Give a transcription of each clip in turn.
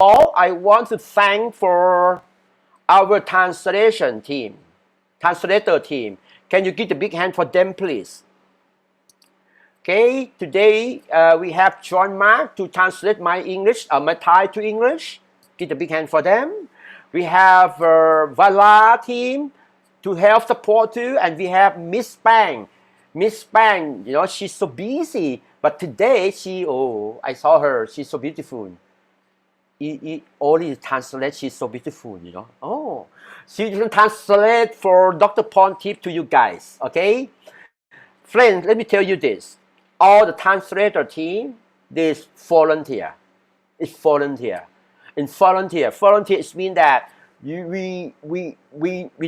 all, I want to thank for our translator team. Can you give a big hand for them, please? Okay, today we have John Mark to translate my English, my Thai to English. Give a big hand for them. We have Vala team to help support too, and we have Miss Bang. Miss Bang, she's so busy, but today I saw her. She's so beautiful. Only translate, she's so beautiful, Oh, she can translate for Dr. Pontip to you guys, okay? Friends, let me tell you this. All the translator team, this volunteer. It's volunteer. In volunteer it means that we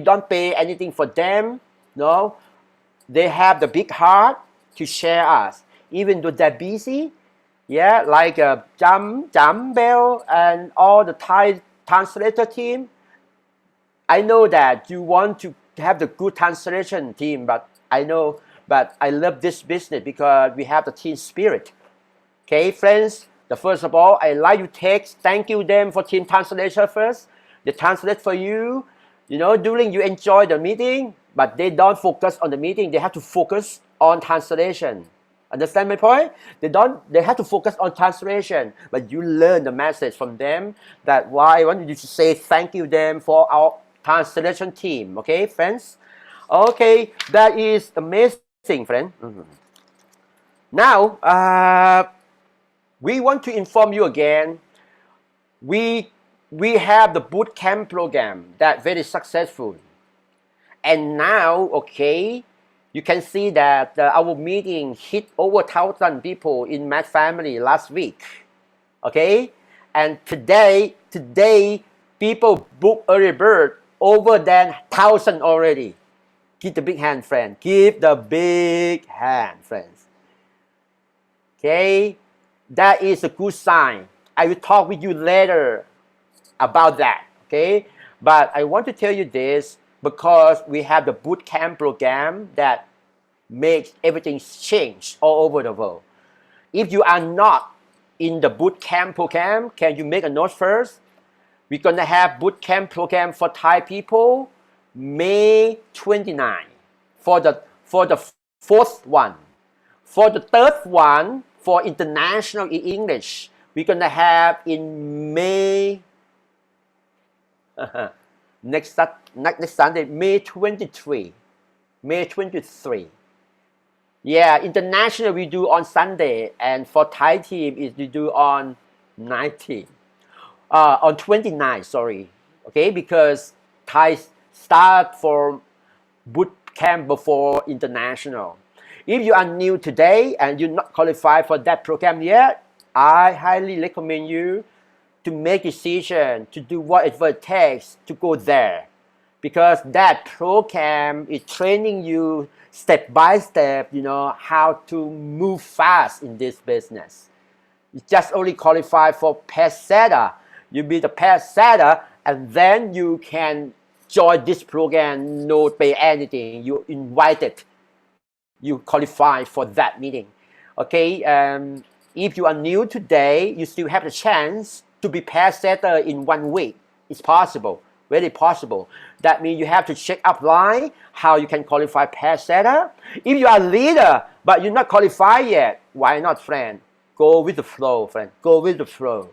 don't pay anything for them. No, they have the big heart to share us, even though they're busy. Yeah, like Jam Bell and all the Thai translator team. I know that you want to have the good translation team, but I love this business because we have the team spirit. Okay, friends, first of all, I like you thank you them for team translation first. They translate for you, during you enjoy the meeting, but they don't focus on the meeting. They have to focus on translation. Understand my point? They have to focus on translation, but you learn the message from them. That's why I want you to say thank you them for our translation team. Okay, friends? Okay, that is amazing, friend. Now, we want to inform you again. We have the boot camp program that very successful. And now, okay, you can see that our meeting hit over 1,000 people in Math Family last week. Okay? And today people book early bird over than 1,000 already. Give the big hand, friend. Give the big hand, friends. Okay? That is a good sign. I will talk with you later about that. Okay? But I want to tell you this because we have the boot camp program that makes everything change all over the world. If you are not in the boot camp program, can you make a note first? We're gonna have boot camp program for Thai people May 29 for the fourth one. For the third one, for international in English, we're gonna have in May next Sunday, May 23. May 23. Yeah, international we do on Sunday, and for Thai team is we do on 19. On 29, sorry. Okay, because Thai start for boot camp before international. If you are new today and you're not qualified for that program yet, I highly recommend you to make a decision to do whatever it takes to go there, because that program is training you step by step, how to move fast in this business. You just only qualify for pass setter. You be the pass setter, and then you can join this program, no pay anything. You invited. You qualify for that meeting. Okay, if you are new today, you still have the chance to be pass setter in 1 week. It's possible, very possible. That means you have to check upline how you can qualify pass setter. If you are leader but you're not qualified yet, why not, friend? Go with the flow, friend. Go with the flow.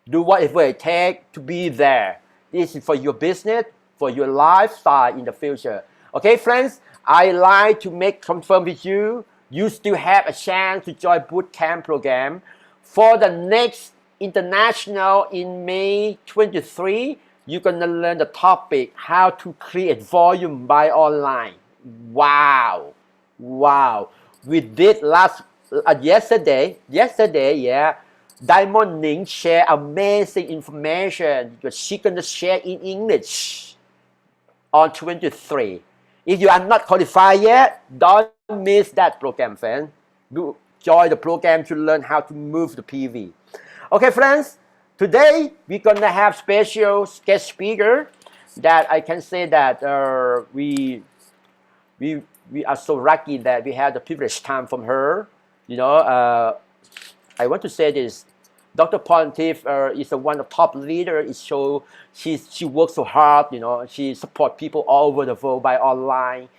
Do whatever it takes to be there. This is for your business, for your lifestyle in the future. Okay, friends, I like to confirm with you, you still have a chance to join boot camp program. For the next international in May 23, you're going to learn the topic, how to create volume by online. Wow. Wow. We did yesterday, yeah, Diamond Ning share amazing information because she's going to share in English on 23. If you are not qualified yet, don't miss that program, friend. Do join the program to learn how to move the PV. Okay, friends, today we're going to have special guest speaker that I can say that we are so lucky that we had the privileged time from her. I want to say this. Dr. Pontiff is a one of top leader. It show she works so hard. She support people all over the world by online.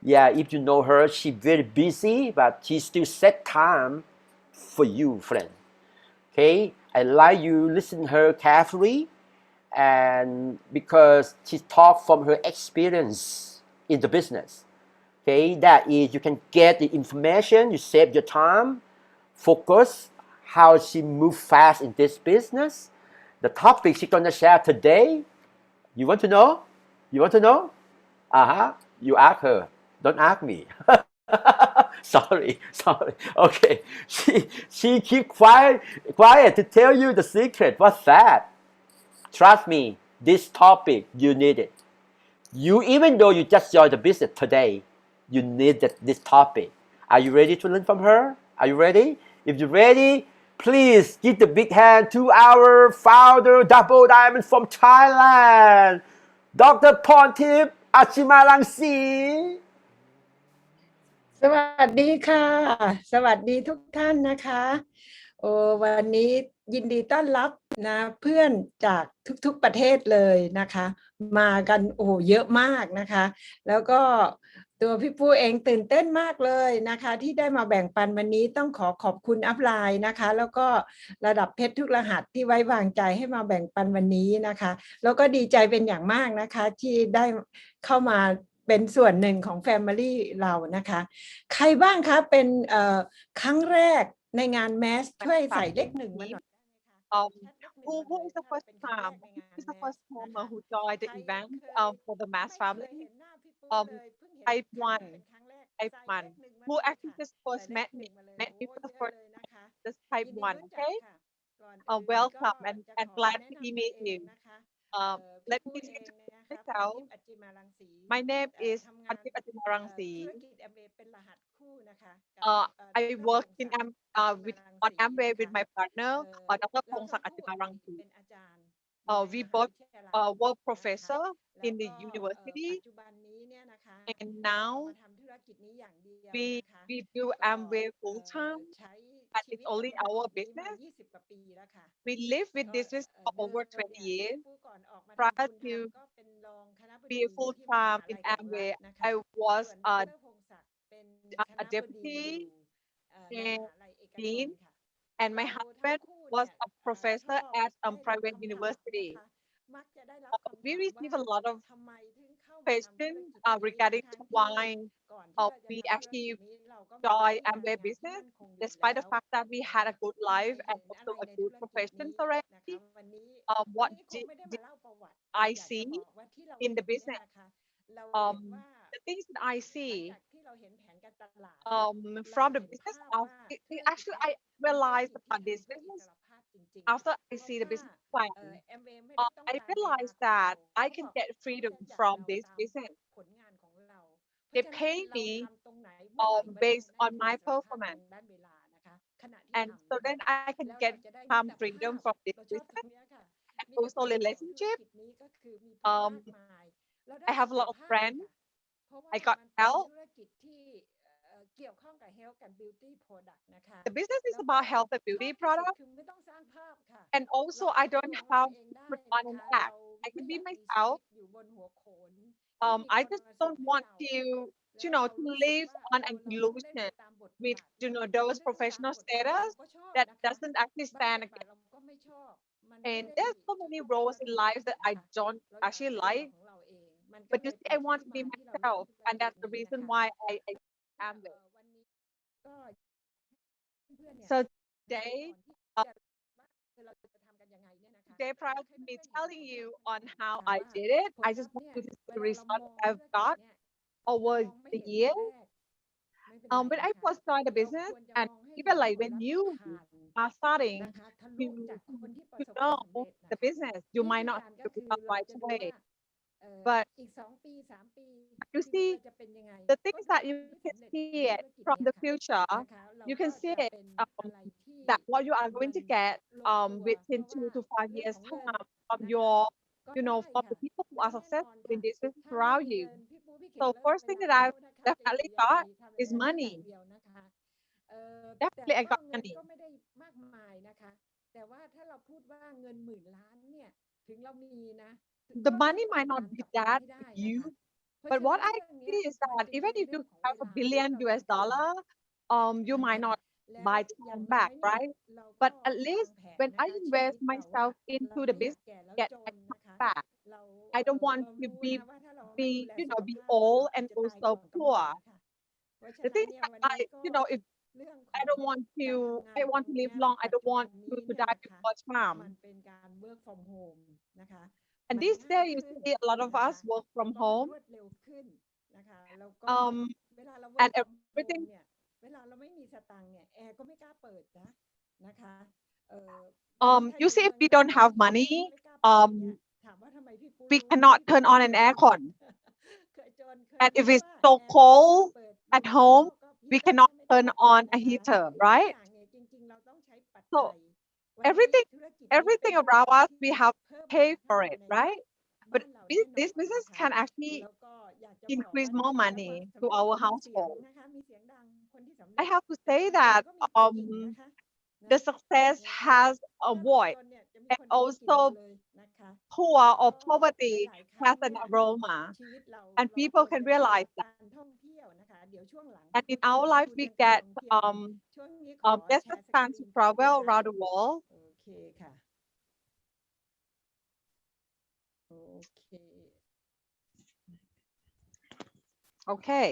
Yeah, if you know her, she's very busy, but she still set time for you, friend. Okay, I like you listen her carefully, and because she talk from her experience in the business. Okay, that is you can get the information, you save your time, focus how she move fast in this business. The topic she's gonna share today, you want to know? You want to know? Uh-huh. You ask her. Don't ask me. Sorry. Okay. She keep quiet to tell you the secret. What's that? Trust me, this topic you need it. You even though you just joined the business today, you need this topic. Are you ready to learn from her? Are you ready? If you're ready, please give the big hand to our founder, Double Diamond from Thailand, Dr. Pontip Achimalangsi. สวัสดีค่ะสวัสดีทุกท่านนะคะโอ้วันนี้ยินดีต้อนรับนะเพื่อนจากทุกๆประเทศเลยนะคะมากันโอ้เยอะมากนะคะแล้วก็ตัวพี่ปู้เองตื่นเต้นมากเลยนะคะที่ได้มาแบ่งปันวันนี้ต้องขอบคุณอัพไลน์นะคะแล้วก็ระดับเพชรทุกรหัสที่ไว้วางใจให้มาแบ่งปันวันนี้นะคะแล้วก็ดีใจเป็นอย่างมากนะคะที่ได้เข้ามาเป็นส่วนหนึ่งของ Family เรานะคะใครบ้างคะเป็นครั้งแรกในงานแมสช่วยใส่เลขหนึ่งมาหน่อย Who is the first time? Who is the first timer who joined the event for the Mass Family? Type one, type one. Who actually just first met me for the first time? Just type one, okay? Welcome and glad to meet you. Let me introduce myself. My name is Pratip Ajimarangsi. I work on Amway with my partner, Dr. Pongsak Ajimarangsi. We both were professor in the university, and now we do Amway full time, but it's only our business. We live with this business for over 20 years. Prior to be full time in Amway, I was a deputy and dean, and my husband was a professor at private university. We receive a lot of questions regarding to why we actually join Amway business, despite the fact that we had a good life and also a good profession already. What did I see in the business? The things that I see from the business, actually I realized about this business after I see the business plan. I realized that I can get freedom from this business. They pay me based on my performance, and so then I can get some freedom from this business and also relationship. Um, I have a lot of friends. I got help. The business is about health and beauty products, and also I don't have to put on an act. I can be myself. I just don't want to live on an illusion with those professional status that doesn't actually stand again. And there's so many roles in life that I don't actually like. But you see, I want to be myself, and that's the reason why I am there. So today, prior to me telling you on how I did it, I just want you to see the result I've got over the years. When I first started the business, and even like when you are starting to know the business, you might not see the result right away. But you see, the things that you can see it from the future, you can see it that what you are going to get within 2 to 5 years time from from the people who are successful in this business around you. So first thing that I've definitely got is money. Definitely I got money. แต่ว่าถ้าเราพูดว่าเงินหมื่นล้านเนี่ยถึงเรามีนะ The money might not be that huge, but what I see is that even if you have a billion US dollar, you might not buy time back, right? But at least when I invest myself into the business, get my time back. I don't want to be old and also poor. The thing is that if I don't want to, I want to live long. I don't want to die before time. มันเป็นการ work from home นะคะ And these days, you see a lot of us work from home. รวดเร็วขึ้นนะคะแล้วก็ เวลาเรา work And from everything. home เนี่ยเวลาเราไม่มีสตังค์เนี่ยแอร์ก็ไม่กล้าเปิดนะคะ You see, if we don't have money, we cannot turn on an aircon. And if it's so cold at home, we cannot turn on a heater, right? So everything around us, we have to pay for it, right? But this business can actually increase more money to our household. I have to say that the success has a void, and also poor or poverty has an aroma, and people can realize that. And in our life, we get just a chance to travel around the world. โอเคค่ะโอเค Okay.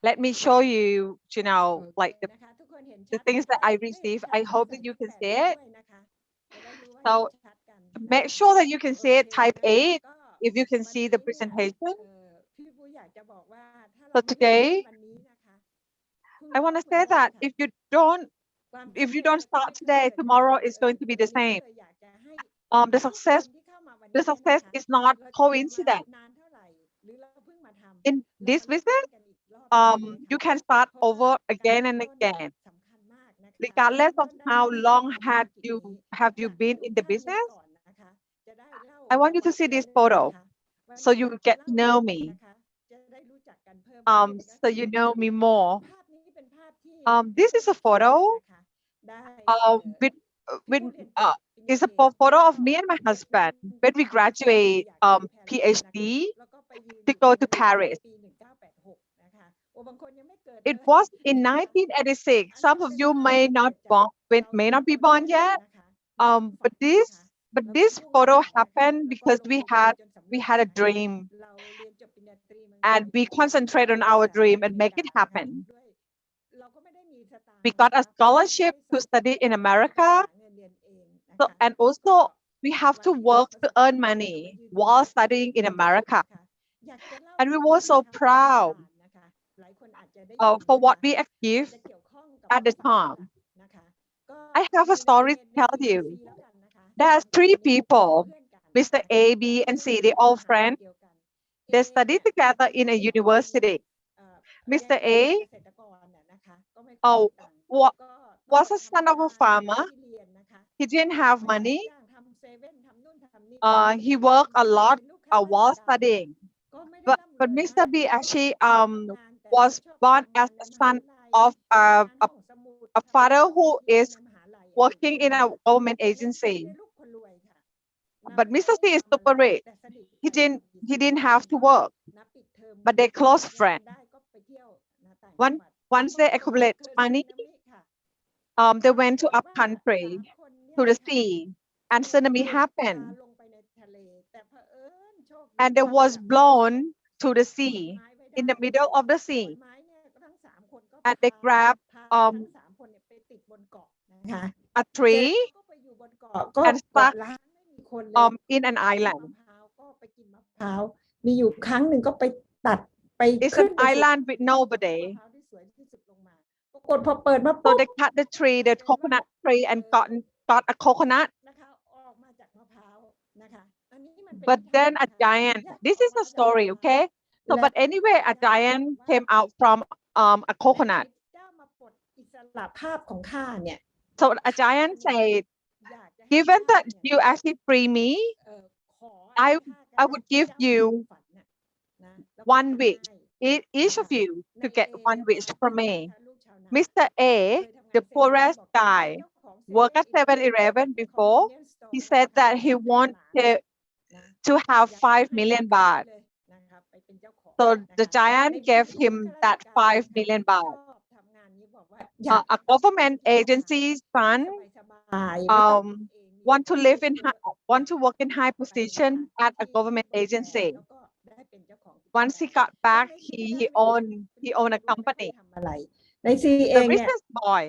Let me show you, like the things that I receive. I hope that you can see it. So make sure that you can see it. Type 8 if you can see the presentation. So today, I want to say that if you don't start today, tomorrow is going to be the same. The success is not coincident. In this business, you can start over again and again. Regardless of how long have you been in the business, I want you to see this photo so you get to know me. So you know me more. This is a photo it's a photo of me and my husband when we graduate PhD to go to Paris. It was in 1986. Some of you may not be born yet. But this photo happened because we had a dream, and we concentrate on our dream and make it happen. We got a scholarship to study in America. And also we have to work to earn money while studying in America. And we were so proud for what we achieved at the time. I have a story to tell you. There's 3 people, Mr. A, B, and C, they're all friends. They studied together in a university. Mr. A was a son of a farmer. He didn't have money. He worked a lot while studying. But Mr. B actually was born as a son of a father who is working in a government agency. But Mr. C is super rich. He didn't have to work, but they're close friends. Once they accumulate money, they went to up country to the sea, and tsunami happened. And they was blown to the sea, in the middle of the sea. And they grabbed a tree and stuck in an island. It's an island with nobody. So they cut the tree, the coconut tree, and got a coconut. But then a giant, this is a story, okay? So, but anyway, a giant came out from a coconut. So a giant said, given that you actually free me, I would give you 1 wish, each of you to get 1 wish from me. Mr. A, the poorest guy, worked at 7-Eleven before. He said that he wanted to have 5 million baht. So the giant gave him that 5 million baht. A government agency's son want to work in high position at a government agency. Once he got back, he owned a company. ใน CA The เนี่ย business boy,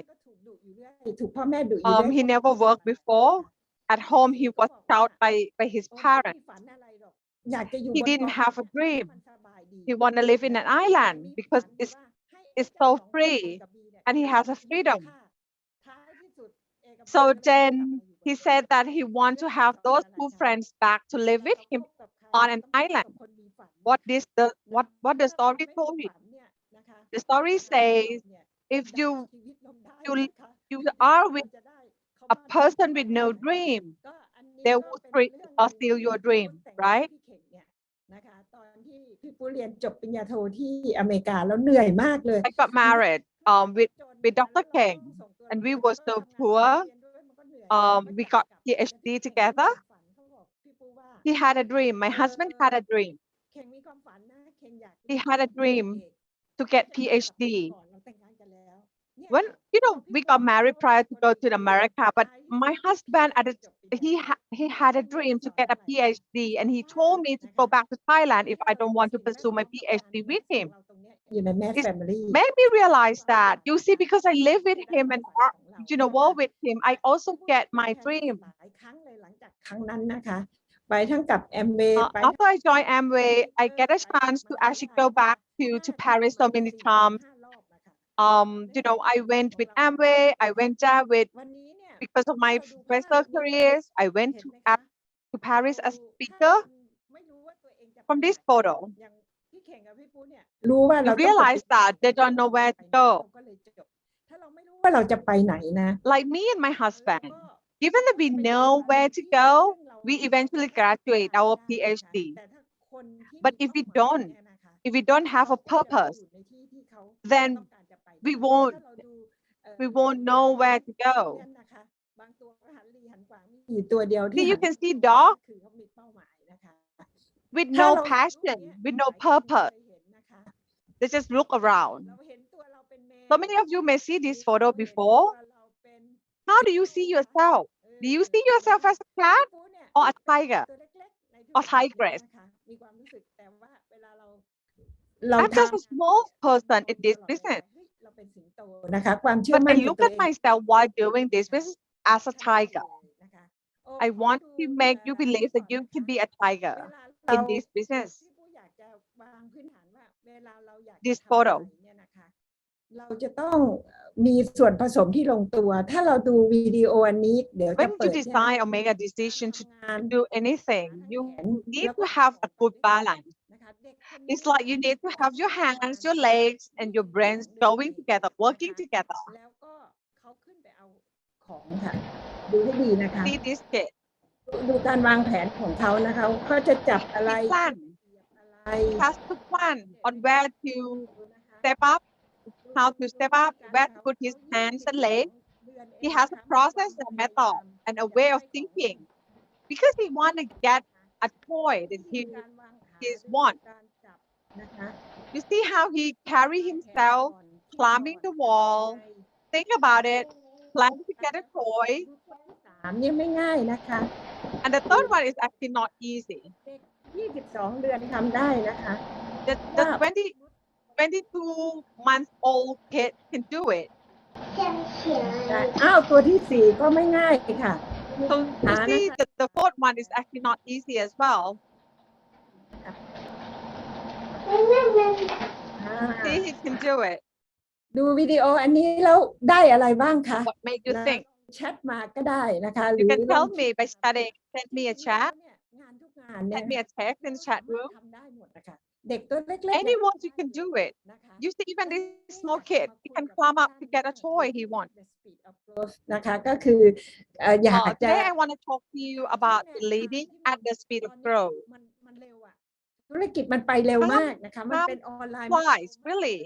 ถูกพ่อแม่ดุอยู่เรื่อย he never worked before. At home, he was taught by his parents. อยากจะอยู่ He บน didn't เกาะ have a dream. มันสบายดี He want to live in an island because it's so free and he has a freedom. So then he said that he want to have those two friends back to live with him on an island. What the story told you? The story says if you are with a person with no dream, they will steal your dream, right? นะคะตอนที่พี่ปูเรียนจบปริญญาโทที่อเมริกาแล้วเหนื่อยมากเลย I got married with Dr. Keng, and we were so poor. We got PhD together. He had a dream. My husband had a dream. He had a dream to get PhD. When we got married prior to go to America, but my husband he had a dream to get a PhD, and he told me to go back to Thailand if I don't want to pursue my PhD with him. อยู่ใน Mass It Family made me realize that, you see, because I live with him and work with him, I also get my dream. หลายครั้งเลยหลังจากครั้งนั้นนะคะไปทั้งกับแอมเวย์ After I joined Amway, I get a chance to actually go back to Paris so many times. I went with Amway. I went there because of my professional careers. I went to Paris as speaker. From this photo, รู้ว่า you เราต้อง realize that they don't know where to go. ถ้าเราไม่รู้ว่าเราจะไปไหนนะ Like me and my husband, given that we know where to go, we eventually graduate our PhD. But if we don't have a purpose, then we won't know where to go. See, you can see dogs with no passion, with no purpose. They just look around. So many of you may see this photo before. How do you see yourself? Do you see yourself as a cat or a tiger or tigress? I'm just a small person in this business. นะคะความเชื่อ But มั่ I น look at myself while doing this business as a tiger. I want to make you believe that you can be a tiger in this business. This photo. เราจะต้องมีส่วนผสมที่ลงตัว ถ้าเราดูวิดีโออันนี้เดี๋ยวจะ When เปิ you ด decide or make a decision to do anything, you need to have a good balance. It's like you need to have your hands, your legs, and your brains going together, working together. แล้วก็เขาขึ้นไปเอาของค่ะดูให้ดีนะคะ See this kid. ดูการวางแผนของเขานะคะเขาจะจับอะไร He plan. อะไร Has to plan on where to step up, how to step up, where to put his hands and legs. He has a process, a method, and a way of thinking because he want to get a toy that he want. You see how he carry himself climbing the wall. Think about it. Plan to get a toy. เนี่ยไม่ง่ายนะคะ And the third one is actually not easy. 22 เดือนทำได้นะคะ The 22-month-old kid can do it. อ้าวตัวที่ 4 ก็ไม่ง่ายค่ะ So you see, the fourth one is actually not easy as well. See, he can do it. ดูวิดีโออันนี้แล้วได้อะไรบ้างคะ What made you think? แชทมาก็ได้นะคะ You can tell me by studying. Send me a chat. งานทุกงานเนี่ย Send me a text in the chat room. ทำได้หมดนะคะเด็กตัวเล็กๆ Anyone you can do it. You see, even this small kid, he can climb up to get a toy he wants. นะคะก็คืออยากจะ Today I want to talk to you about leading at the speed of growth. มันเร็วอะธุรกิจมันไปเร็วมากนะคะมันเป็นออนไลน์ Flies, really.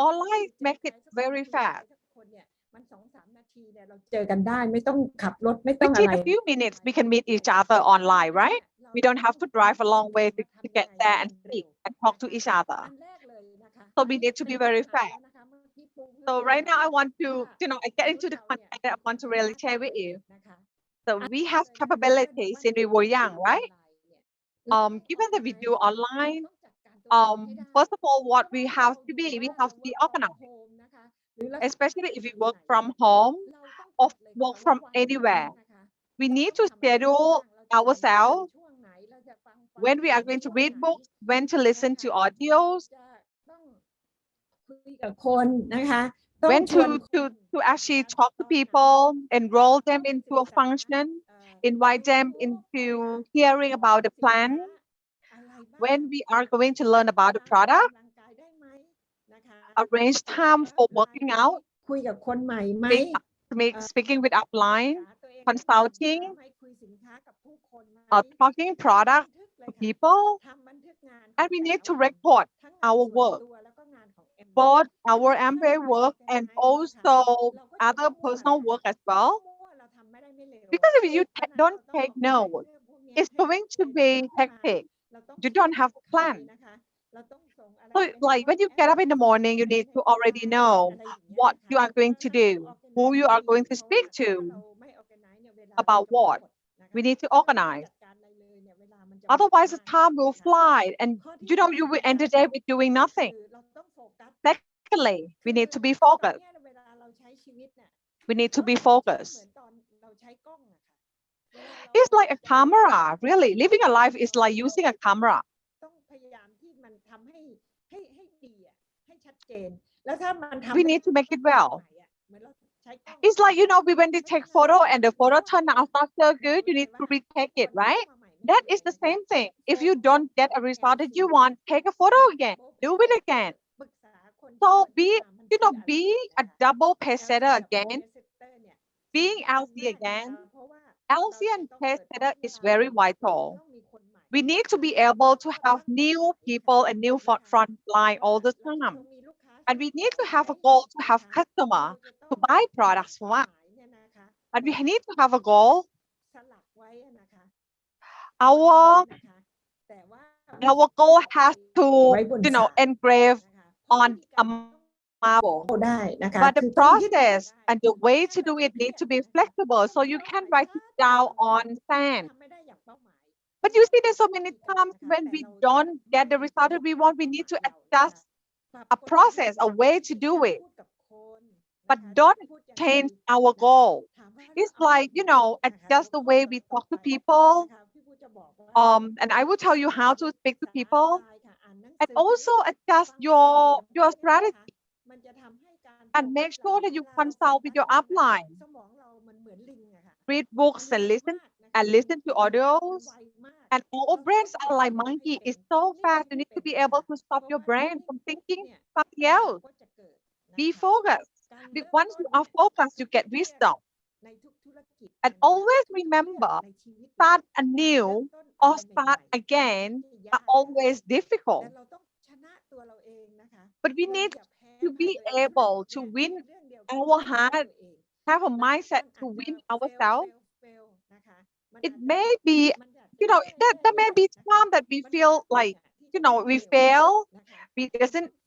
Online make it very fast. มัน2-3 นาทีเนี่ยเราเจอกันได้ไม่ต้องขับรถไม่ต้องอะไร Within a few minutes, we can meet each other online, right? We don't have to drive a long way to get there and speak and talk to each other. So we need to be very fast. So right now, I want to, I get into the content that I want to really share with you. So we have capabilities in we were young, right? Given that we do online, first of all, what we have to be organized, especially if we work from home or work from anywhere. We need to schedule ourselves when we are going to read books, when to listen to audios, คุยกับคนนะคะต้อง when ชวน to actually talk to people, enroll them into a function, invite them into hearing about the plan, when we are going to learn about the product, arrange time for working out, คุยกับคนใหม่ไหม speaking with upline, consulting, ให้คุยสินค้ากับผู้คนไหม talking product to people, ทำบันทึกงาน and we need to record our work, both our MBA work and also other personal work as well. Because if you don't take note, it's going to be hectic. You don't have a plan. So like when you get up in the morning, you need to already know what you are going to do, who you are going to speak to, about what. We need to organize. Otherwise, the time will fly and you will end the day with doing nothing. Secondly, we need to be focused. We need to be focused. It's like a camera, really. Living a life is like using a camera. ต้องพยายามที่มันทำให้ดีอ่ะให้ชัดเจนแล้วถ้ามันทำ We need to make it well. It's like, we when they take photo and the photo turn out not so good, you need to retake it, right? That is the same thing. If you don't get a result that you want, take a photo again, do it again. So be a double pace setter again, being LC again. LC and pace setter is very vital. We need to be able to have new people and new front line all the time. And we need to have a goal to have customer to buy products from us. And we need to have a goal. Our goal has to, engrave on a marble. ได้นะคะ But the process and the way to do it need to be flexible. So you can write it down on sand. But you see, there's so many times when we don't get the result that we want, we need to adjust a process, a way to do it. But don't change our goal. It's like, adjust the way we talk to people. And I will tell you how to speak to people. And also adjust your strategy. And make sure that you consult with your upline. Read books and listen to audios. And our brains are like monkey. It's so fast. You need to be able to stop your brain from thinking something else. Be focused. Once you are focused, you get wisdom. And always remember, start anew or start again are always difficult. But we need to be able to win our heart, have a mindset to win ourselves. It may be, there may be time that we feel like, we fail,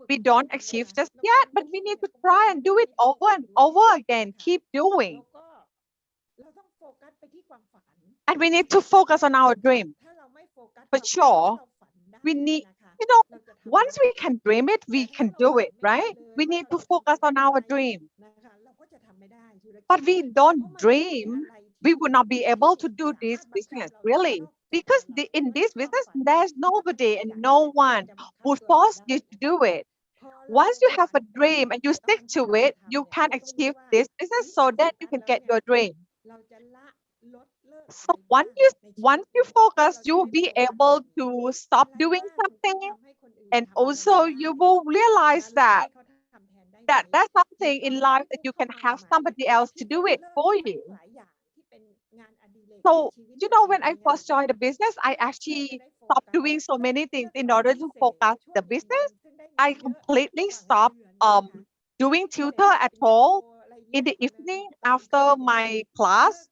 we don't achieve just yet, but we need to try and do it over and over again. Keep doing. And we need to focus on our dream. For sure, we need, once we can dream it, we can do it, right? We need to focus on our dream. But we don't dream, we would not be able to do this business, really. Because in this business, there's nobody and no one would force you to do it. Once you have a dream and you stick to it, you can achieve this business so that you can get your dream. So once you focus, you will be able to stop doing something, and also you will realize that that's something in life that you can have somebody else to do it for you. So, when I first joined the business, I actually stopped doing so many things in order to focus the business. I completely stopped doing tutor at all. in the evening after my class,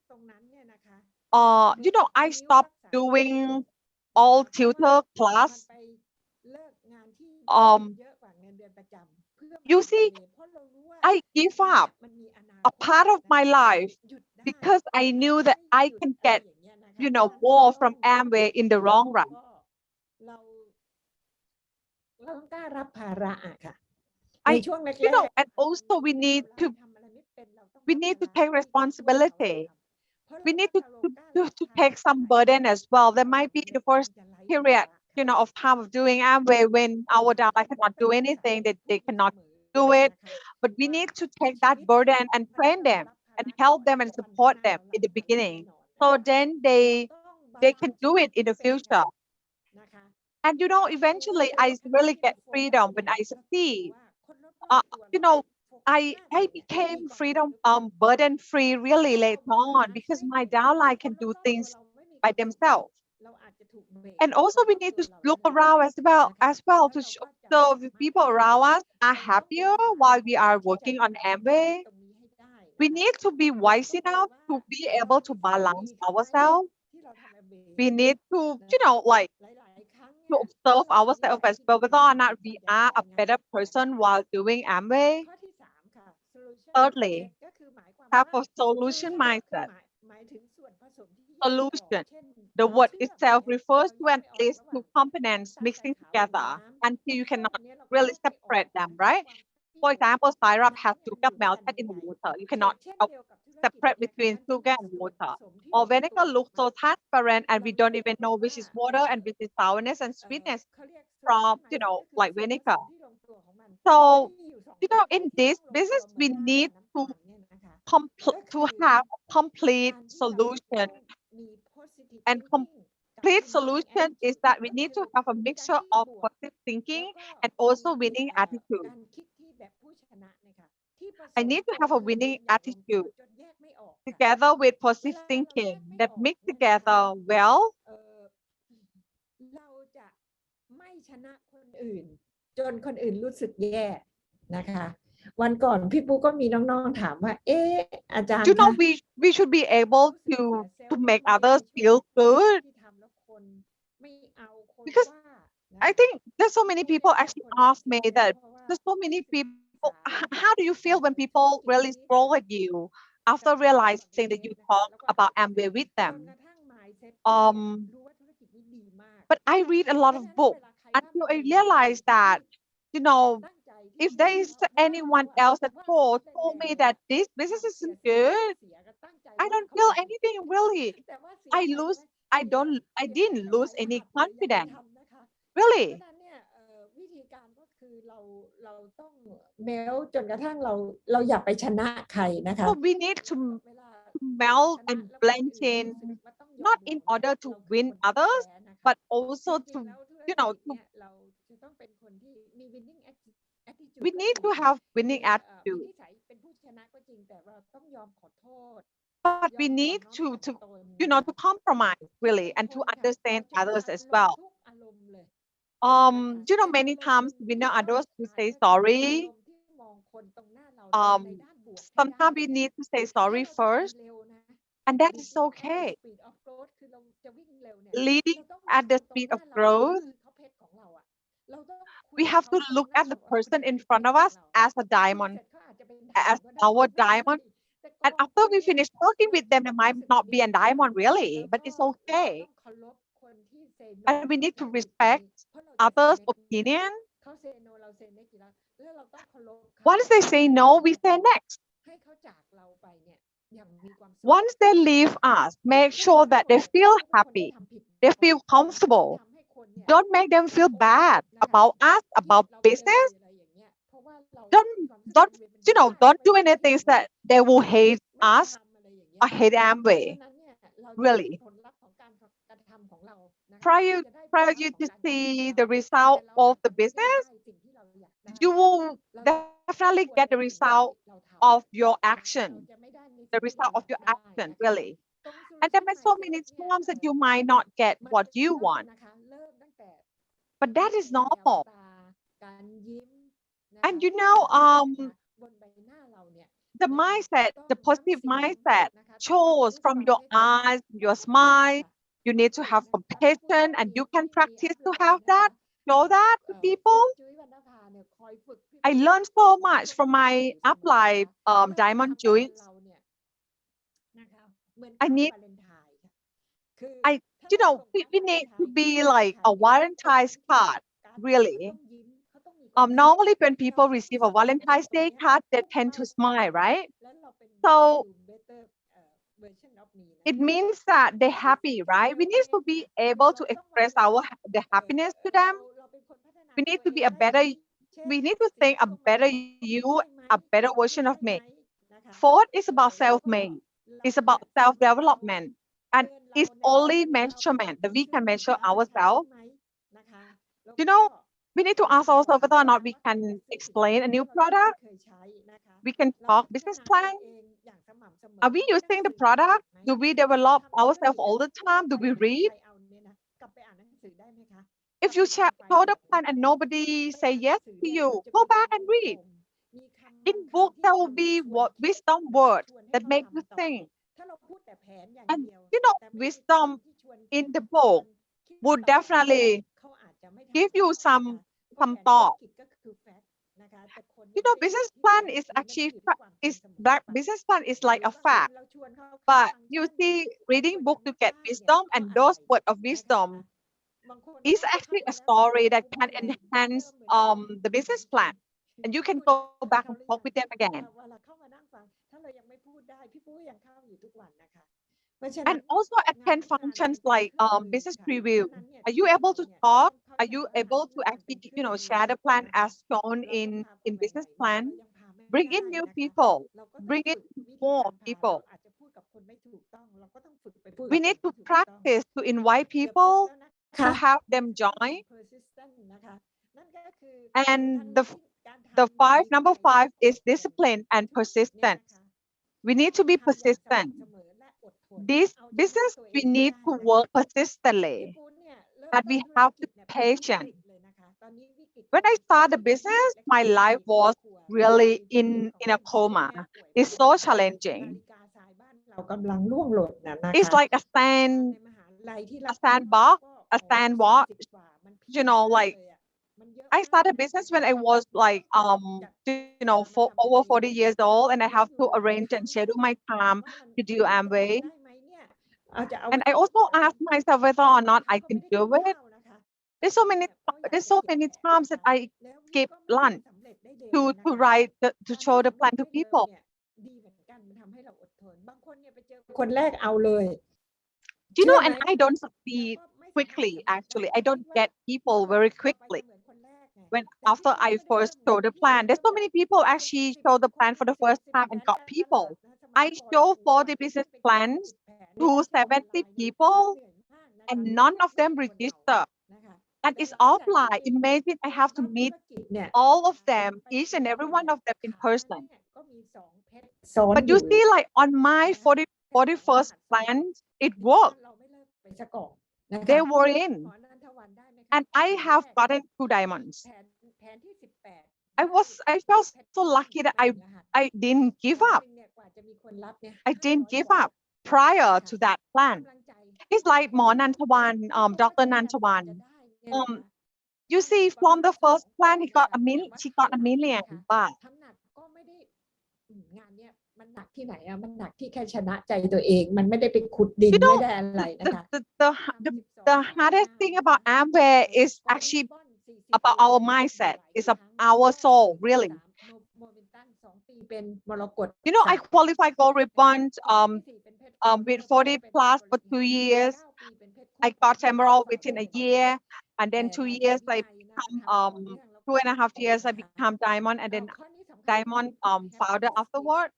I stopped doing all tutor class. You see, I give up a part of my life because I knew that I can get, more from Amway in the long run. เราต้องกล้ารับภาระอะค่ะ and also we need to take responsibility. We need to take some burden as well. There might be the first period, of time of doing Amway when our downline cannot do anything, that they cannot do it. But we need to take that burden and train them and help them and support them in the beginning. So then they can do it in the future. And eventually I really get freedom when I succeed. I became freedom burden free really later on because my downline can do things by themselves. And also we need to look around as well to show so the people around us are happier while we are working on Amway. We need to be wise enough to be able to balance ourselves. We need to, to observe ourselves as well, whether or not we are a better person while doing Amway. Thirdly, have a solution mindset. Solution. The word itself refers to at least two components mixing together until you cannot really separate them, right? For example, syrup has sugar melted in the water. You cannot separate between sugar and water. Or vinegar looks so transparent and we don't even know which is water and which is sourness and sweetness from, like vinegar. So, in this business, we need to have complete solution. And complete solution is that we need to have a mixture of positive thinking and also winning attitude. I need to have a winning attitude together with positive thinking that mix together well. เราจะไม่ชนะคนอื่นจนคนอื่นรู้สึกแย่นะคะวันก่อนพี่ปูก็มีน้องๆถามว่าอาจารย์ we should be able to make others feel good because I think there's so many people actually ask me that there's so many people how do you feel when people really scroll at you after realizing that you talk about Amway with them but I read a lot of books until I realized that if there is anyone else that told me that this business isn't good, I don't feel anything really. I didn't lose any confidence. Really. วิธีการก็คือเราต้องเมลจนกระทั่งเราอย่าไปชนะใครนะคะ So we need to melt and blend in, not in order to win others, but also to we need to have winning attitude. But we need to compromise really and to understand others as well. Many times we know others to say sorry. Sometimes we need to say sorry first, and that is okay. Leading at the speed of growth, we have to look at the person in front of us as a diamond, as our diamond. And after we finish talking with them, it might not be a diamond really, but it's okay. And we need to respect others' opinion. Once they say no, we say next. Once they leave us, make sure that they feel happy, they feel comfortable. Don't make them feel bad about us, about business. Don't do anything that they will hate us or hate Amway. Really. Prior you to see the result of the business, you will definitely get the result of your action. The result of your action, really. And there are so many times that you might not get what you want. But that is normal. And the mindset, the positive mindset shows from your eyes, your smile. You need to have compassion, and you can practice to have that, show that to people. I learned so much from my upline, Diamond Juice. I need, we need to be like a Valentine's card, really. Normally when people receive a Valentine's Day card, they tend to smile, right? So it means that they're happy, right? We need to be able to express the happiness to them. We need to be we need to think a better you, a better version of me. Fourth is about self-made. It's about self-development. And it's only measurement that we can measure ourselves. We need to ask ourselves whether or not we can explain a new product. We can talk business plan. Are we using the product? Do we develop ourselves all the time? Do we read? If you show the plan and nobody say yes to you, go back and read. In book, there will be wisdom words that make you think. And wisdom in the book would definitely give you some thought. Business plan is actually business plan is like a fact. But you see, reading book to get wisdom, and those words of wisdom is actually a story that can enhance the business plan. And you can go back and talk with them again. And also attend functions like business preview. Are you able to talk? Are you able to actually, share the plan as shown in business plan? Bring in new people. Bring in more people. We need to practice to invite people to have them join. And number five is discipline and persistence. We need to be persistent. This business, we need to work persistently, but we have to be patient. When I started the business, my life was really in a coma. It's so challenging. It's like a sandbox, like I started business when I was like, over 40 years old, and I have to arrange and schedule my time to do Amway. And I also asked myself whether or not I can do it. There's so many times that I skip lunch to write to show the plan to people. And I don't succeed quickly. Actually, I don't get people very quickly. When after I first show the plan, there's so many people actually show the plan for the first time and got people. I show 40 business plans to 70 people, and none of them register. And it's offline. Imagine I have to meet all of them, each and every one of them in person. But you see, like on my 41st plan, it worked. They were in. And I have gotten 2 diamonds. I felt so lucky that I didn't give up. I didn't give up prior to that plan. It's like Nantawan, Dr. Nantawan. You see, from the first plan, she got $1 million. But the hardest thing about Amway is actually about our mindset. It's our soul, really. I qualified gold ribbon with 40 plus for 2 years. I got emerald within a year, and then 2 years I become 2.5 years I become diamond, and then diamond founder afterward.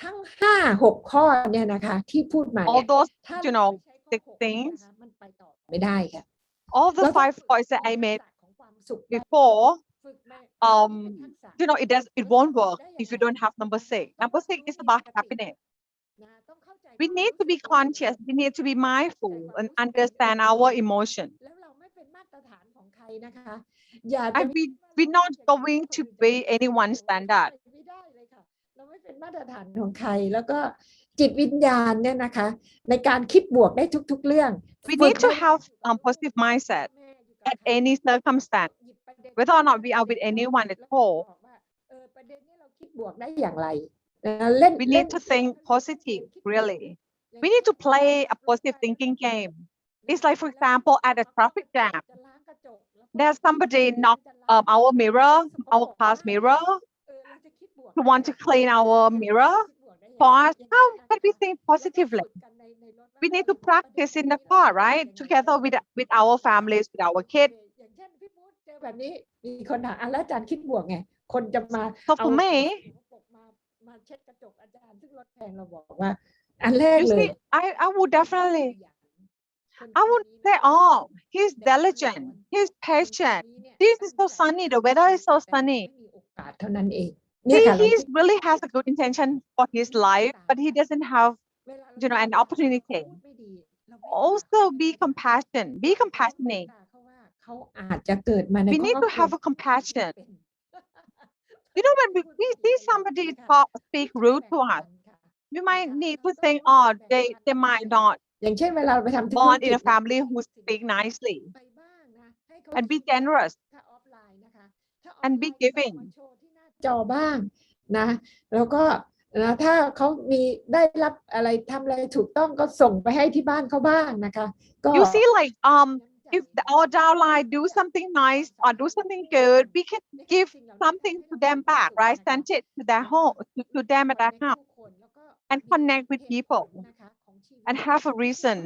ทั้ง 5-6 ข้อเนี่ยนะคะที่พูดมา all those 6 things ไม่ได้ค่ะ all the 5 points that I made before it won't work if you don't have number 6. Number 6 is about happiness. We need to be conscious, we need to be mindful and understand our emotion. And we're not going to be anyone's standard. เป็นมาตรฐานของใครแล้วก็จิตวิญญาณเนี่ยนะคะในการคิดบวกได้ทุกๆเรื่อง We need to have positive mindset at any circumstance, whether or not we are with anyone at all. ประเด็นนี้เราคิดบวกได้อย่างไร We need to think positive, really. We need to play a positive thinking game. It's like, for example, at a traffic jam, there's somebody knocked our mirror, our car's mirror, who want to clean our mirror for us. How can we think positively? We need to practice in the car, right? Together with our families, with our kids. อย่างเช่นพี่พูดเจอแบบนี้มีคนถามแล้วอาจารย์คิดบวกไงคนจะมา So for me, มาเช็ดกระจกอาจารย์ซึ่งรถแพงเราบอกว่าอันแรก you เลย see, I would definitely, I would say, oh, he's diligent, he's patient. This is so sunny, the weather is so sunny. มีโอกาสเท่านั้นเองเนี่ยค่ะ He really has a good intention for his life, but he doesn't have, an opportunity. Also be compassionate. Be compassionate. เขาอาจจะเกิดมาใน We need to have a compassion. When we see somebody speak rude to us, we might need to think, oh, they might not อย่างเช่นเวลาเราไปทำธุร born กิ in จ a family who speak nicely ไปบ้างนะให้เขา and be generous ถ้าออฟไลน์นะคะถ้า and be giving. โชว์ที่หน้าจอบ้างนะแล้วก็นะถ้าเขามีได้รับอะไรทำอะไรถูกต้องก็ส่งไปให้ที่บ้านเขาบ้างนะคะก็ You see, like if our downline do something nice or do something good, we can give something to them back, right? Send it to their home, to them at their house, and connect with people, and have a reason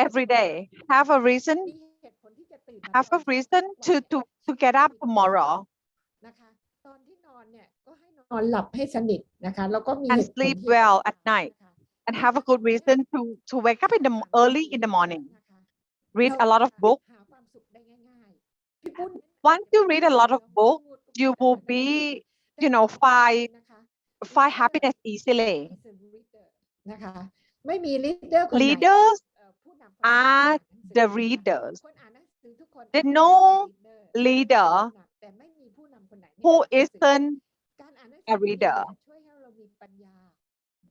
every day. Have a reason to get up tomorrow นะคะตอนที่นอนเนี่ยก็ให้นอนหลับให้สนิทนะคะแล้วก็มี and เหตุผล sleep ที่ well at night, and have a good reason to wake up early in the morning. Read a lot of books. หาความสุขได้ง่ายๆพี่ปุ้น Once you read a lot of books, you will be, find happiness easily. นะคะไม่มี leader คนไหน Leaders ผู้นำ are the readers. คนอ่านหนังสือทุกคน There's no leader แต่ไม่มีผู้นำคนไหน who isn't การอ่านหนังสื a reader. ช่วยให้เรามีปัญญา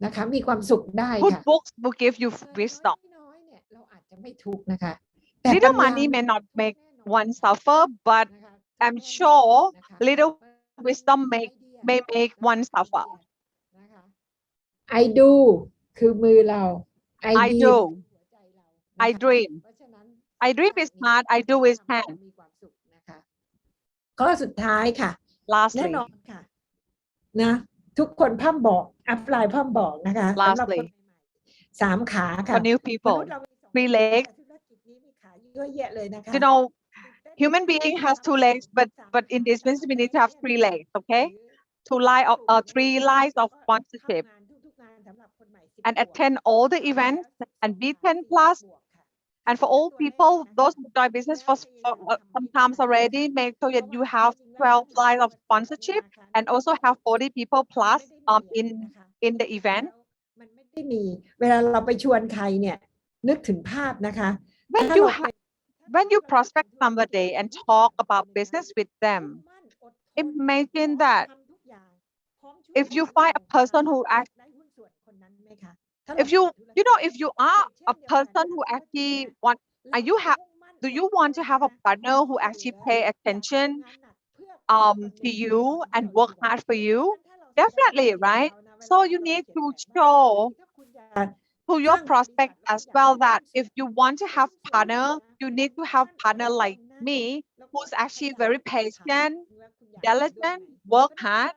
นะคะมีความสุขได้ Good ค่ะ books will give you wisdom. น้อยๆเนี่ยเราอาจจะไม่ทุกข์นะคะแต่ Little ปัญญา money may not make one suffer, but นะคะ I'm sure little wisdom may make one suffer. นะคะ I do คือมือเรา I be do. หัวใจเรานะคะ I dream. เพราะฉะนั้น I dream is heart. I do is hand. มีความสุขนะคะข้อสุดท้ายค่ะแน่ Lastly, นอนค่ะนะทุกคนพร่ำบอกอัพไลน์พร่ำบอกนะคะสำหรับคน Lastly ใหม่ๆ3 ขาค่ะ for new มนุ people, ษย์เรามี2 3 legs. ธุรกิจนี้มีขาเยอะแยะเลยนะคะ Human being has 2 legs, but in this business we need to have 3 legs. Okay, 3 lines of sponsorship, and attend all the events and be 10 plus. And for all people, those who join business for sometimes already, make sure that you have 12 lines of sponsorship and also have 40 people plus in the event. มันไม่ได้มีเวลาเราไปชวนใครเนี่ยนึกถึงภาพนะคะ When you prospect somebody and talk about business with them, imagine that if you find a person who if you are a person who actually do you want to have a partner who actually pay attention to you and work hard for you? Definitely, right? So you need to show to your prospect as well that if you want to have partner, you need to have partner like me, who's actually very patient, diligent, work hard.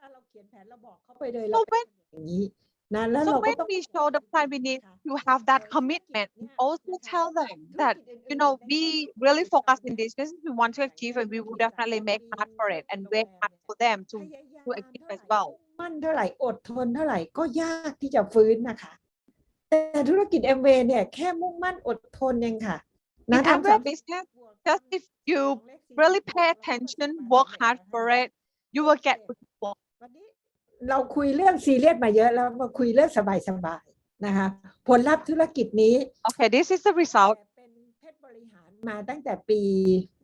So when we show the plan, we need to have that commitment. Also tell them that, we really focus in this business, we want to achieve, and we will definitely make hard for it and work hard for them to achieve as well. มั่นเท่าไหร่อดทนเท่าไหร่ก็ยากที่จะฟื้นนะคะแต่ธุรกิจ MV เนี่ยแค่มุ่งมั่นอดทนเองค่ะ In every business, just if you really pay attention, work hard for it, you will get results. วันนี้เราคุยเรื่องซีเรียสมาเยอะแล้วมาคุยเรื่องสบายๆนะคะผลลัพธ์ธุรกิจนี้ Okay, this is the result. เป็นเพชรบริหารมาตั้งแต่ปี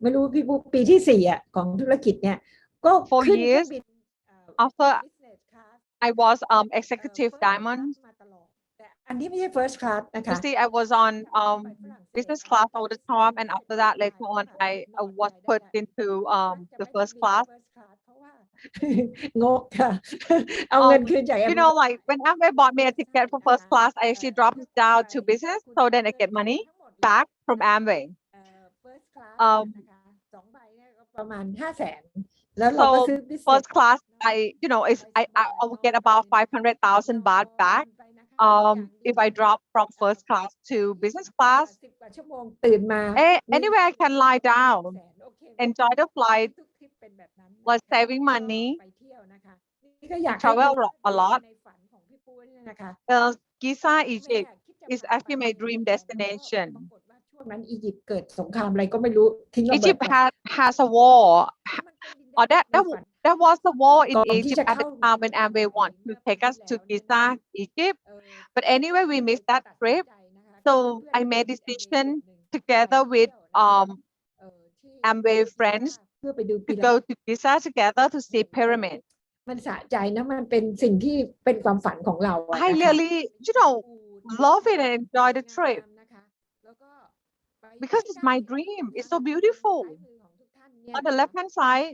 ไม่รู้พี่ปุ๊กปีที่4ของธุรกิจเนี่ยก็ 4 years after I was executive diamond. มาตลอดแต่อันที่ไม่ใช่ first class นะ You คะ see, I was on business class all the time, and after that, later on, I was put into the first class. เพราะว่างกค่ะ เอาเงินคืนจาก You know, like when Amway bought me a ticket for first class, I actually dropped it down to business, so then I get money back from Amway. first class นะคะ2 ใบเนี่ยก็ประมาณ 500,000 แล้วเราก็ So ซื้อ business first class, I will get about 500,000 baht back. If I drop from first class to business class. 10 กว่าชั่วโมงตื่นมา Anyway, I can lie down, โอเค enjoy the flight, ทุกทริปเป็นแบบนั้น like saving money, ไปเที่ยวนะคะนี่ก็อยากให้ travel a lot. ในฝันของพี่ปุ้ยเนี่ยนะคะ Giza, Egypt is actually my dream destination. ปรากฏว่าช่วงนั้นอียิปต์เกิดสงครามอะไรก็ไม่รู้ทิ้งระเบิด Egypt has a war. Or that was the war in Egypt at the time when Amway wanted to take us to Giza, Egypt. But anyway, we missed that trip. So I made decision together with Amway friends เพื่อไปดู to go to Giza together to see pyramid. มันสะใจนะมันเป็นสิ่งที่เป็นความฝันของเราอะนะคะ I really, love it and enjoy the trip because it's my dream. It's so beautiful. On the left hand side,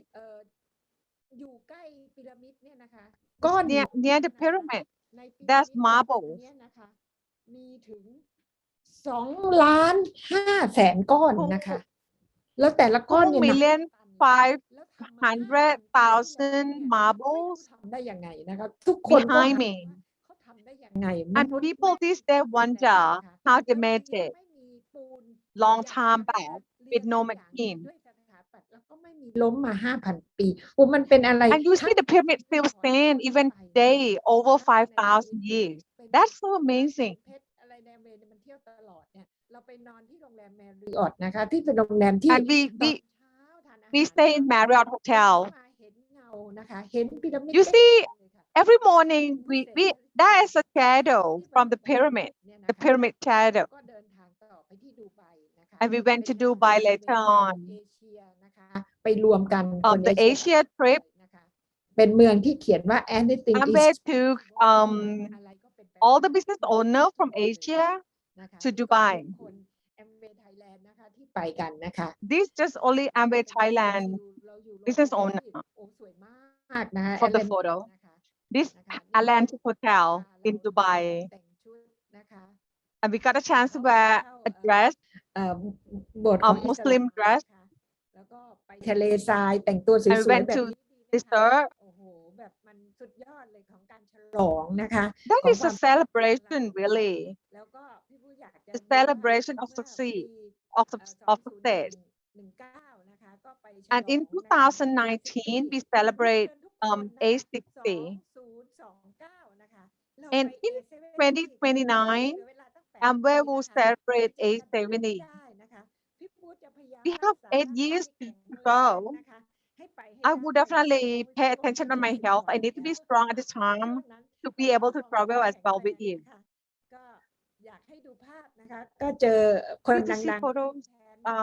อยู่ใกล้พีระมิดเนี่ยนะคะก้อน near the pyramid, that's marble. เนี่ยนะคะมีถึง 2,500,000 ก้อนนะคะ แล้วแต่ละก้อนเนี่ย 2,500,000 marbles ทำได้ยังไงนะคะทุกคน behind me. เขาทำได้ยังไง And people these days wonder how they made it long time back with no machine. แล้วก็ไม่มีล้มมา 5,000 ปีโอ้มันเป็นอะไร And you see the pyramid still stand even today, over 5,000 years. That's so amazing. อะไรแนวเวย์มันเที่ยวตลอดเนี่ยเราไปนอนที่โรงแรมแมริออตนะคะที่เป็นโรงแรมที่ And we stay in Marriott Hotel. เห็นเงานะคะเห็นพีระมิด You see, every morning there is a shadow from the pyramid shadow. ก็เดินทางต่อไปที่ดูไบนะคะ And we went to Dubai later on. เอเชียนะคะไปรวมกัน The Asia trip, นะคะเป็นเมืองที่เขียนว่า anything Amway is took all the business owner from Asia to Dubai. Amway Thailand นะคะที่ไปกันนะคะ This just only Amway Thailand business owner โอ้สวยมากนะคะ from the photo. This Atlantic Hotel in Dubai. แต่งชุดนะคะ And we got a chance to wear a dress, โบสถ์ของ Muslim dress. แล้วก็ไปทะเลทรายแต่งตัวส And วย we ๆ went แบบ to นี้ dessert. โอ้โหแบบมันสุดยอดเลยของการฉลองนะคะ That is a celebration, really. แล้วก็พี่ผู้อยากจะ The celebration of success, of success. นะคะก็ไปฉลอง And in 2019, we celebrate A60. นะคะ And in 2029, Amway will celebrate A70. We have 8 years to go. I would definitely pay attention on my health. I need to be strong at the time to be able to travel as well with you. ก็อยากให้ดูภาพนะคะก็เจอคน Good to ดั see ง photos.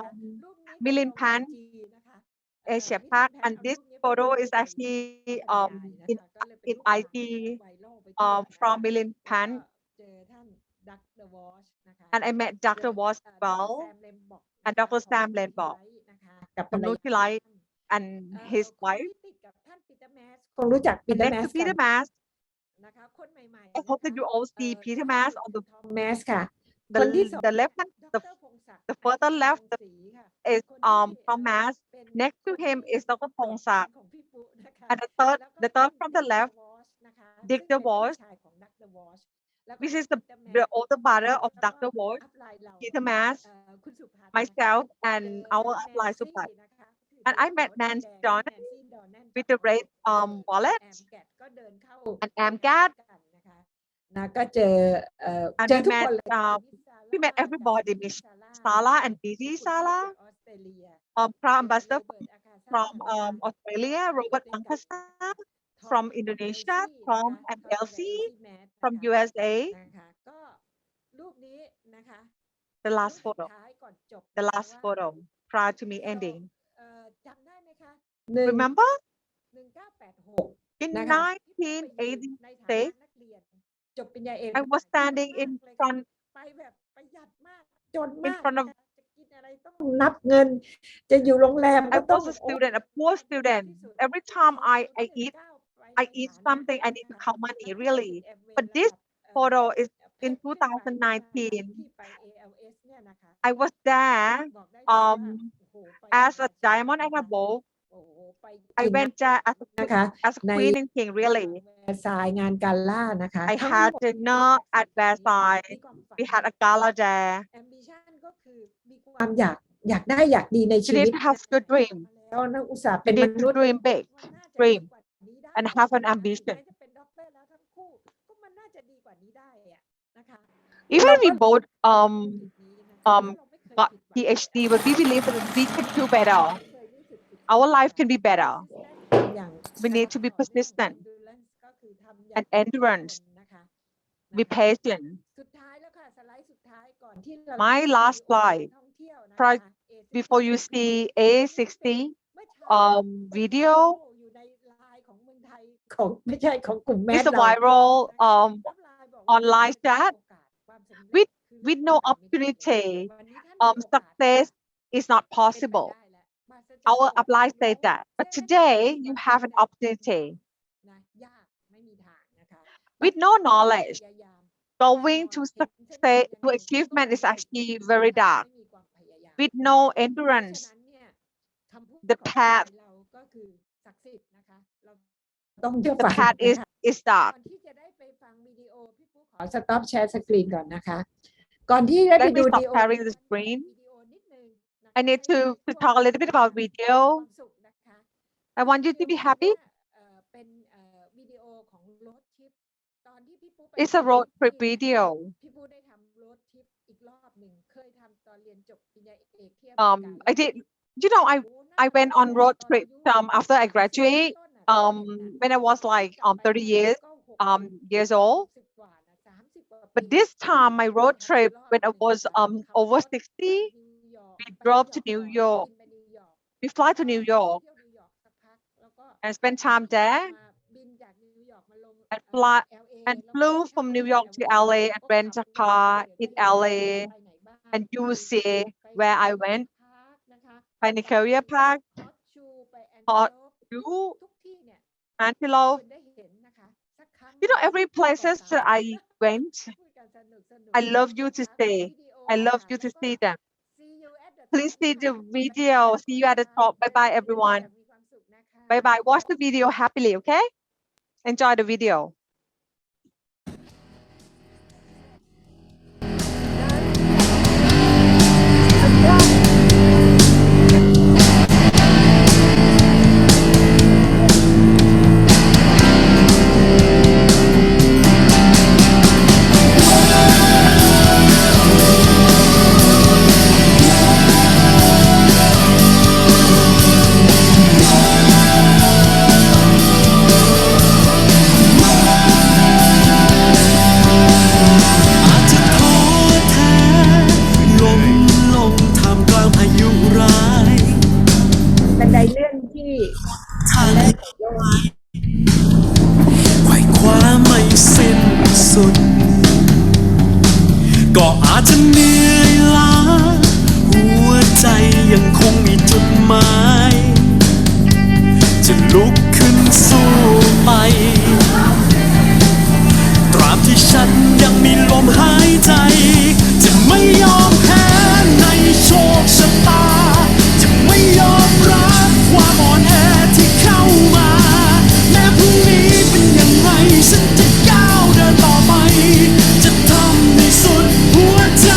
ๆ Milin Pan, Asia Park, and this photo is actually in IG from Milin Pan. เจอท่านดร. Walsh นะคะ And I met Dr. Walsh as well, and Dr. Sam Lenbok, นะคะกับ from Nutrilite and his wife. คงรู้จัก And Peter next to Mask Peter Mask, นะคะคนใหม่ๆ I hope that you all see Peter Mask on the Mask ค่ะ คนที่สอง the left hand, the further left is from Mask. Next to him is Dr. Pongsak. ของพี่ปุ๊นะคะ And the third from the left, Dr. Walsh, which is the older brother of Dr. Walsh, Peter Mask, myself, and our upline Supat. And I met Nancy Donnan with the red wallet and AMCAT. นะก็เจอ And เจอทุกคนเลย we met everybody, Miss Sala and Didi Sala, Prime Ambassador from Australia, Robert Lankasa from Indonesia, Tom and Elsie from USA. นะคะก็รูปนี้นะคะ The last photo, ท้ายก่อนจบ the last photo prior to me ending. จำได้ไหมคะ Remember? 1986 In นะคะ 1986, จบปริญญาเอก I was standing in front ไปแบบประหยัดมากจน in มาก front of จะกินอะไรต้องนับเงิน จะอยู่โรงแรม I ก็ต้อง was a student, a poor student. Every time I eat something, I need to count money, really. But this photo is in 2019. I was there as a diamond and above. I went there as นะคะ a queen and king, really. สายงานกาล่านะคะ I had dinner at Versailles. We had a gala there. ambition ก็คือมีความอยากได้อยากดีใน You ชีวิ need ต to have good dream. แล้วนักอุตสาห You เป็นม need นุ to ษย์ dream big, มันน่าจะ dream, ดีกว่านี้ได้ and have an ambition. แม้จะเป็นด็อกเตอร์แล้วทั้งคู่ก็มันน่าจะดีกว่านี้ได้อะนะคะ Even we both got PhD, but we believe that we can do better. Our life can be better. We need to be persistent and endurance. Be patient. สุดท้ายแล้วค่ะสไลด์สุดท้ายก่อนที่เรา My last slide. ท่องเที่ยวนะคะ Before you see A60 video, อยู่ในไลน์ของเมืองไทยของไม่ใช่ของกลุ่มแม่ it's a viral online chat with no opportunity. Success is not possible. Our upline said that. But today you have an opportunity. With no knowledge, going to success to achievement is actually very dark. With no endurance, the path ต้องเชื่อ the ฟัง path นะคะ is dark. ก่อนที่จะได้ไปฟังวิดีโอพี่ปุ๊ขอสต็อปแชร์สกรีนก่อนนะคะ ก่อนที่ได้ไป Let me ดู stop วิดีโอ sharing the screen. วิดีโอนิดนึงนะคะ I need to talk a little bit about video. ความสุขนะคะ I want you to be happy. เป็นวิดีโอของโรดทริปตอนที่พี่ปุ๊ไป It's a road trip video. พี่ปุ๊ได้ทำโรดทริปอีกรอบหนึ่งเคยทำตอนเรียนจบปริญญาเอกที่อเมริกา I did. I went on road trip after I graduate. When I was like 30 years old. But this time my road trip when I was over 60, we drove to New York. We fly to New York and spend time there and flew from New York to LA and rent a car in LA and you see where I went. Pioneer Park, Hot View, Antelope. Every places that I went, I love you to stay. I love you to see them. Please see the video. See you at the top. Bye bye, everyone. Bye bye. Watch the video happily, okay? Enjoy the video.ก็อาจจะเหนื่อยล้าหัวใจยังคงมีจุดหมายจะลุกขึ้นสู้ไปตราบที่ฉันยังมีลมหายใจจะไม่ยอมแพ้ในโชคชะตาจะไม่ยอมรับความอ่อนแอที่เข้ามาแม้พรุ่งนี้เป็นยังไงฉันจะก้าวเดินต่อไปจะทำให้สุดหัวใจ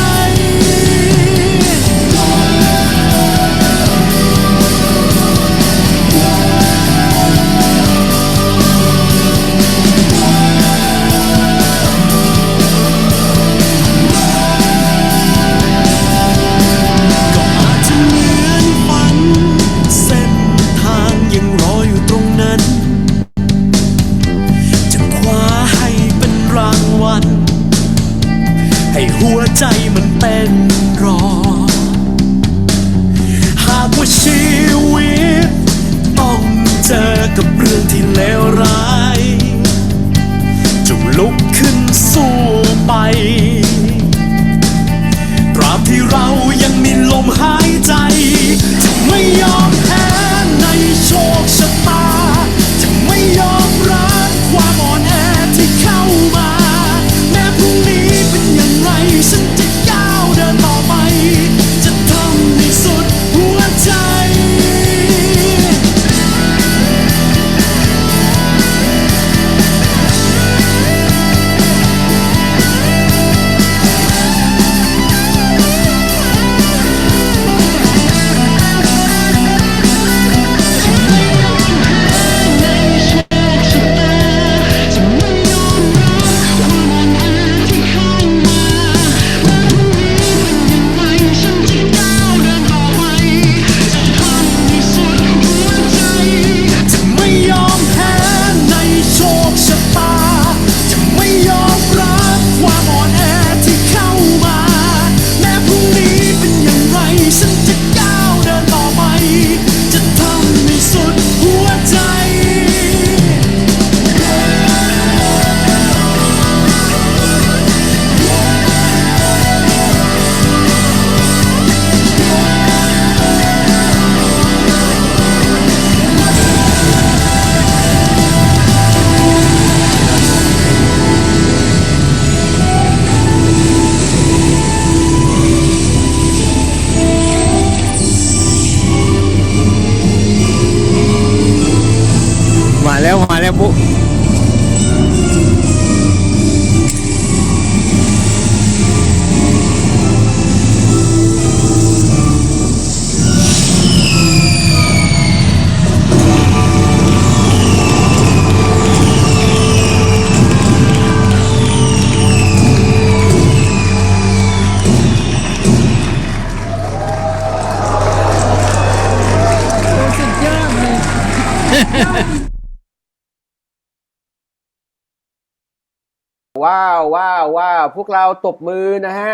ว้าวว้าวว้าวพวกเราตบมือนะฮะ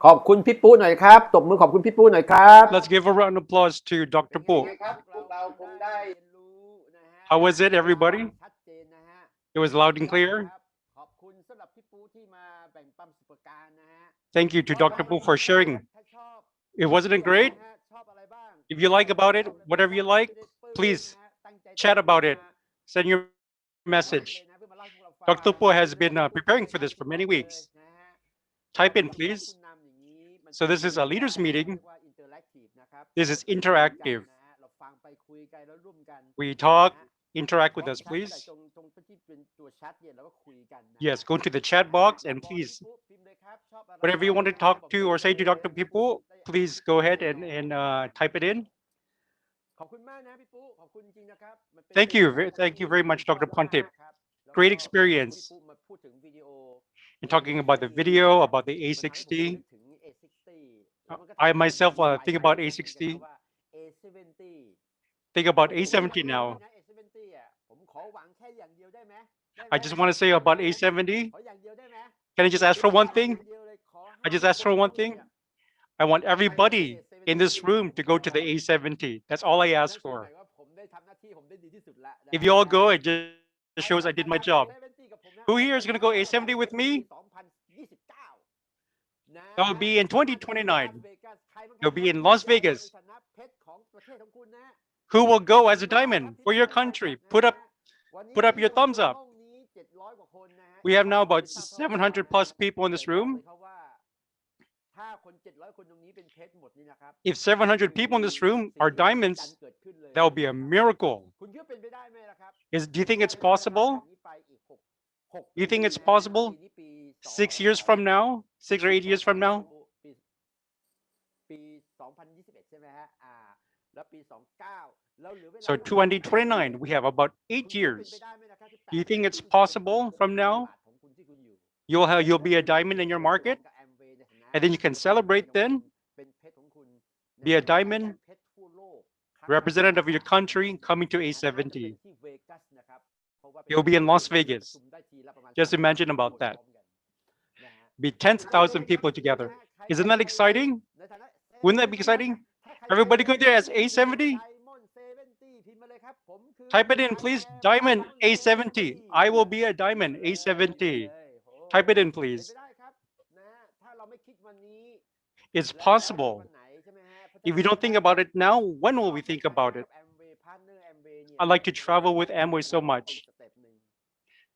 ขอบคุณพี่ปูหน่อยครับตบมือขอบคุณพี่ปูหน่อยครับ Let's give a round of applause to Dr. เป็น Po. ไงครับพวกเราคงได้เรียนรู้นะฮะ How was it, everybody? ชัดเจนนะฮะ It was loud and clear. ขอบคุณสำหรับพี่ปูที่มาแบ่งปันประสบการณ์นะฮะ Thank you to Dr. Po for sharing. ถ้าชอบ It wasn't it great? ชอบอะไรบ้าง If you like about it, whatever you like, please chat about it. Send your message. Dr. Po has been preparing for this for many weeks. Type in, please. So this is a leaders meeting. This is interactive. We talk, interact with us, please. Yes, go to the chat box and please, whatever you want to talk to or say to Dr. People, please go ahead and type it in. ขอบคุณมากนะพี่ปุ๊ขอบคุณจริงนะครับมันเป็น Thank you very much, Dr. Pontip. Great experience. พี่ปุ๊มาพูดถึงวิดีโอ And talking about the video, about the A60. ถึง A60 I myself think about A60. A70 Think about A70 now. A70 อ่ะผมขอหวังแค่อย่างเดียวได้ไหม I just want to say about A70. ขออย่างเดียวได้ไหม Can I just ask for one thing? I just asked for one thing. I want everybody in this room to go to the A70. That's all I ask for. If you all go, it just shows I did my job. Who here is going to go A70 with me? That will be in 2029. It'll be in Las Vegas. Who will go as a diamond for your country? Put up your thumbs up. We have now about 700 plus people in this room. If 700 people in this room are diamonds, that will be a miracle. Do you think it's possible? Do you think it's possible? 6 years from now? 6 or 8 years from now? So 2029, we have about 8 years. Do you think it's possible from now? You'll be a diamond in your market, and then you can celebrate then. Be a diamond, representative of your country coming to A70. It will be in Las Vegas. Just imagine about that. Be 10,000 people together. Isn't that exciting? Wouldn't that be exciting? Everybody go there as A70? Type it in, please. Diamond A70. I will be a diamond A70. Type it in, please. It's possible. If we don't think about it now, when will we think about it? I like to travel with Amway so much.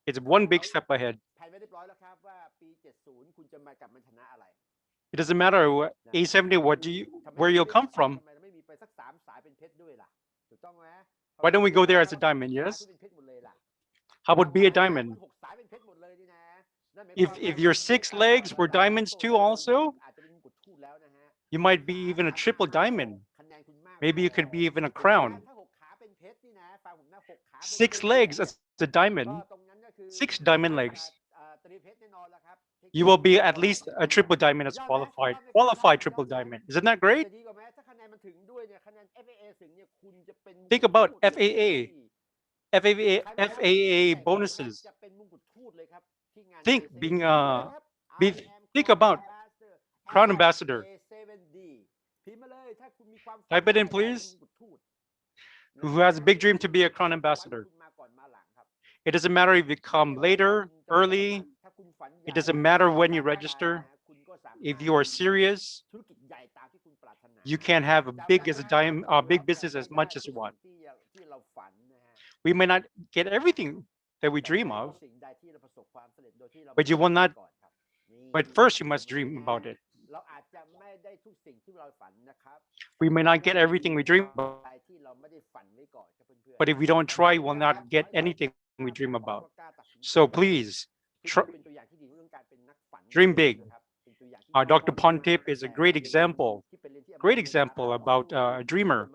It's one big step ahead. It doesn't matter what A70, where you'll come from. Why don't we go there as a diamond? Yes. How about be a diamond? If your 6 legs were diamonds too, also, you might be even a triple diamond. Maybe you could be even a crown. 6 legs as a diamond, 6 diamond legs. You will be at least a triple diamond as qualified triple diamond. Isn't that great? Think about FAA bonuses. Think about crown ambassador. Type it in, please. Who has a big dream to be a crown ambassador? It doesn't matter if you come later, early. It doesn't matter when you register. If you are serious, you can have a big business as much as you want. We may not get everything that we dream of, but you will not. But first, you must dream about it. We may not get everything we dream about, but if we don't try, we'll not get anything we dream about. So please, dream big. Dr. Pontip is a great example about a dreamer.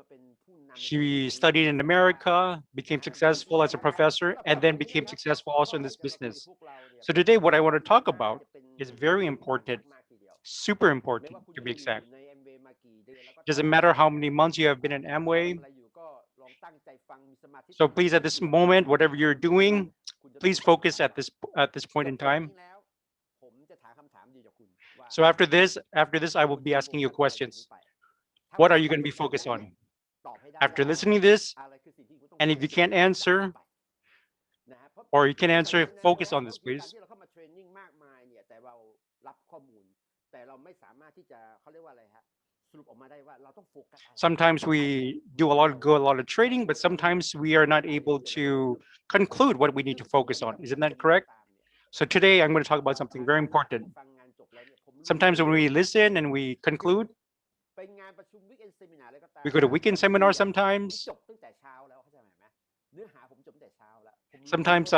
She studied in America, became successful as a professor, and then became successful also in this business. So today, what I want to talk about is very important, super important to be exact. Doesn't matter how many months you have been in Amway. So please, at this moment, whatever you're doing, please focus at this point in time. So after this, I will be asking you questions. What are you going to be focused on? After listening to this, and if you can't answer, or you can answer, focus on this, please. ที่เราเข้ามาเทรนนิ่งมากมายเนี่ยแต่เรารับข้อมูลแต่เราไม่สามารถที่จะเขาเรียกว่าอะไรฮะสรุปออกมาได้ว่าเราต้องโฟกัสอะไร Sometimes we do a lot of training, but sometimes we are not able to conclude what we need to focus on. Isn't that correct? So today I'm going to talk about something very important. Sometimes when we listen and we conclude, ไปงานประชุม weekend seminar อะไรก็ตาม we go to weekend seminar sometimes. จบตั้งแต่เช้าแล้วเข้าใจไหมเนื้อหาผมจบตั้งแต่เช้าแล้ว Sometimes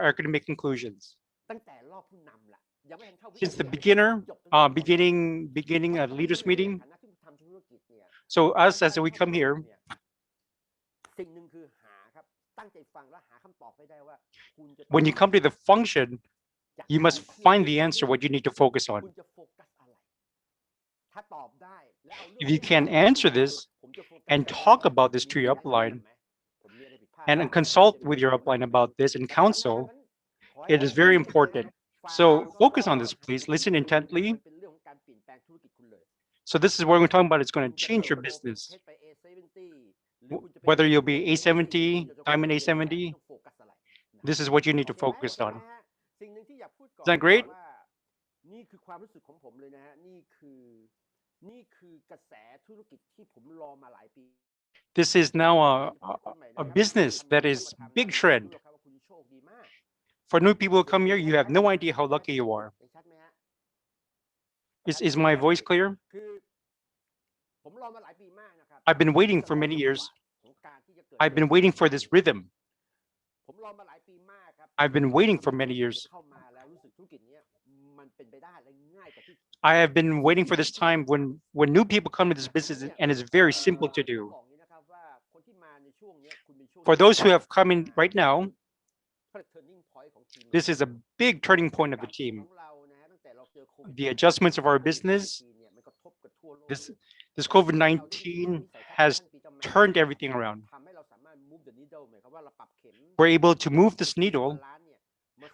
I can make conclusions. ตั้งแต่รอบผู้นำละยังไม่ทันเข้า Since the beginning a leaders meeting. So us as we come here, สิ่งหนึ่งคือหาครับตั้งใจฟังแล้วหาคำตอบให้ได้ว่าคุณจะ when you come to the function, you must find the answer what you need to focus on. คุณจะโฟกัสอะไรถ้าตอบได้แล้วเอา If you can answer this and talk about this to your upline and consult with your upline about this and counsel, it is very important. So focus on this, please. Listen intently. So this is what we're talking about. It's going to change your business. Whether you'll be A70, Diamond A70, this is what you need to focus on. Is that great? นี่คือความรู้สึกของผมเลยนะฮะนี่คือกระแสธุรกิจที่ผมรอมาหลายปี This is now a business that is big trend. For new people who come here, you have no idea how lucky you are. Is my voice clear? I've been waiting for many years. I've been waiting for this rhythm. I've been waiting for many years. I have been waiting for this time when new people come to this business and it's very simple to do. For those who have come in right now, this is a big turning point of the team. The adjustments of our business, this COVID-19 has turned everything around. We're able to move this needle.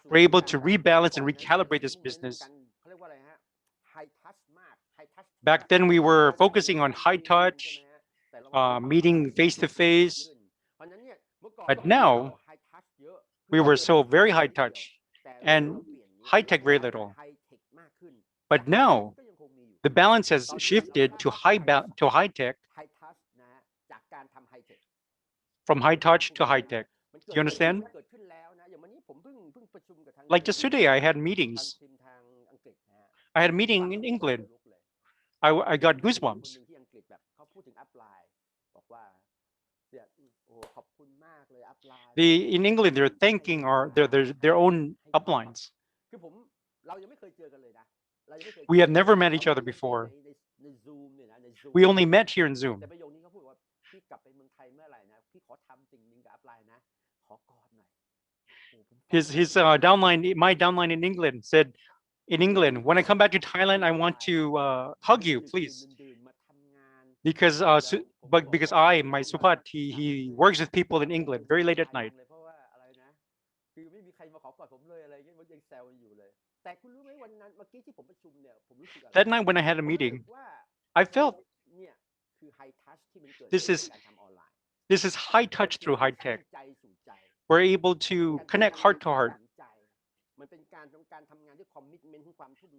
We're able to rebalance and recalibrate this business. Back then, we were focusing on high touch, meeting face to face. But now, we were so very high touch and high tech very little. But now, the balance has shifted to high tech, from high touch to high tech. Do you understand? Like just today, I had meetings. I had a meeting in England. I got goosebumps. In England, they're thanking their own uplines. We have never met each other before. We only met here in Zoom. His downline, my downline in England said, in England, when I come back to Thailand, I want to hug you, please. Because my Supat, he works with people in England very late at night. That night when I had a meeting, I felt this is high touch through high tech. We're able to connect heart to heart.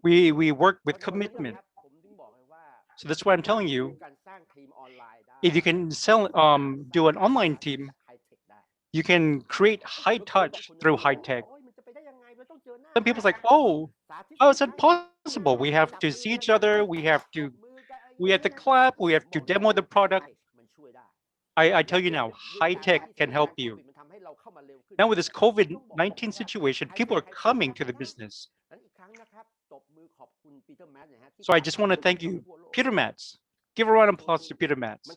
We work with commitment. So that's why I'm telling you, if you can do an online team, you can create high touch through high tech. Some people's like, oh, how is that possible? We have to see each other. We have to clap. We have to demo the product. I tell you now, high tech can help you. Now with this COVID-19 situation, people are coming to the business. So I just want to thank you, Peter Matz. Give a round of applause to Peter Matz.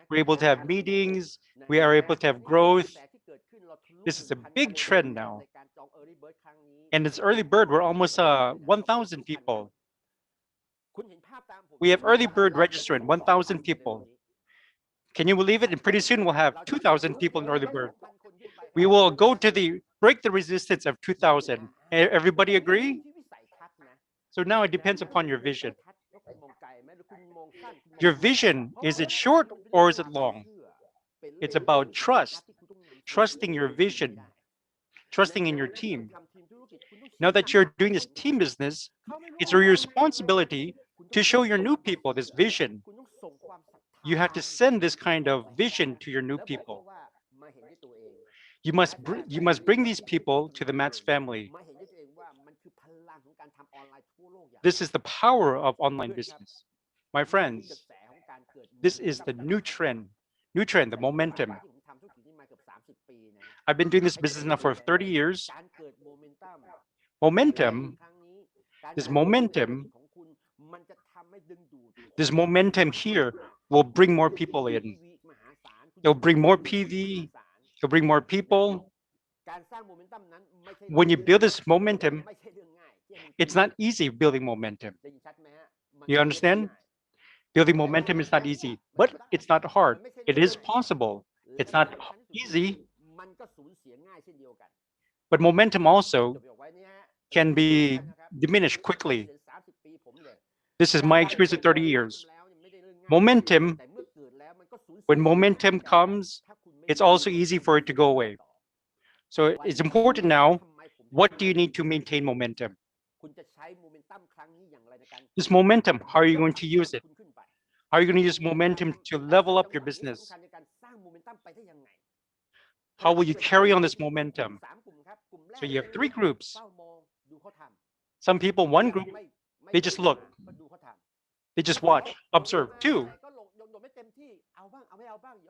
We're able to have meetings. We are able to have growth. This is a big trend now. And it's early bird. We're almost 1,000 people. We have early bird registered, 1,000 people. Can you believe it? And pretty soon we'll have 2,000 people in early bird. We will go to break the resistance of 2,000. Everybody agree? So now it depends upon your vision. Your vision, is it short or is it long? It's about trust, trusting your vision, trusting in your team. Now that you're doing this team business, it's your responsibility to show your new people this vision. You have to send this kind of vision to your new people. You must bring these people to the Mats family. This is the power of online business. My friends, this is the new trend, the momentum. I've been doing this business now for 30 years. Momentum, this momentum, this momentum here will bring more people in. It'll bring more PV, it'll bring more people. When you build this momentum, it's not easy building momentum. You understand? Building momentum is not easy, but it's not hard. It is possible. It's not easy, but momentum also can be diminished quickly. This is my experience of 30 years. Momentum, when momentum comes, it's also easy for it to go away. So it's important now, what do you need to maintain momentum? This momentum, how are you going to use it? How are you going to use momentum to level up your business? How will you carry on this momentum? So you have 3 groups. Some people, one group, they just look. They just watch, observe. 2,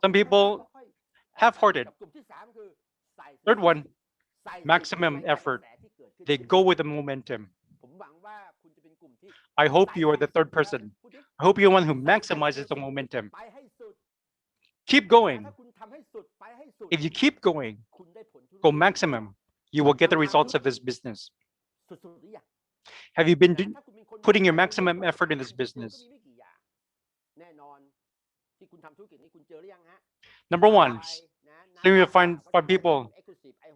some people half-hearted. Third one, maximum effort. They go with the momentum. I hope you are the third person. I hope you're one who maximizes the momentum. Keep going. If you keep going, go maximum, you will get the results of this business. Have you been putting your maximum effort in this business? Number 1, so you find people,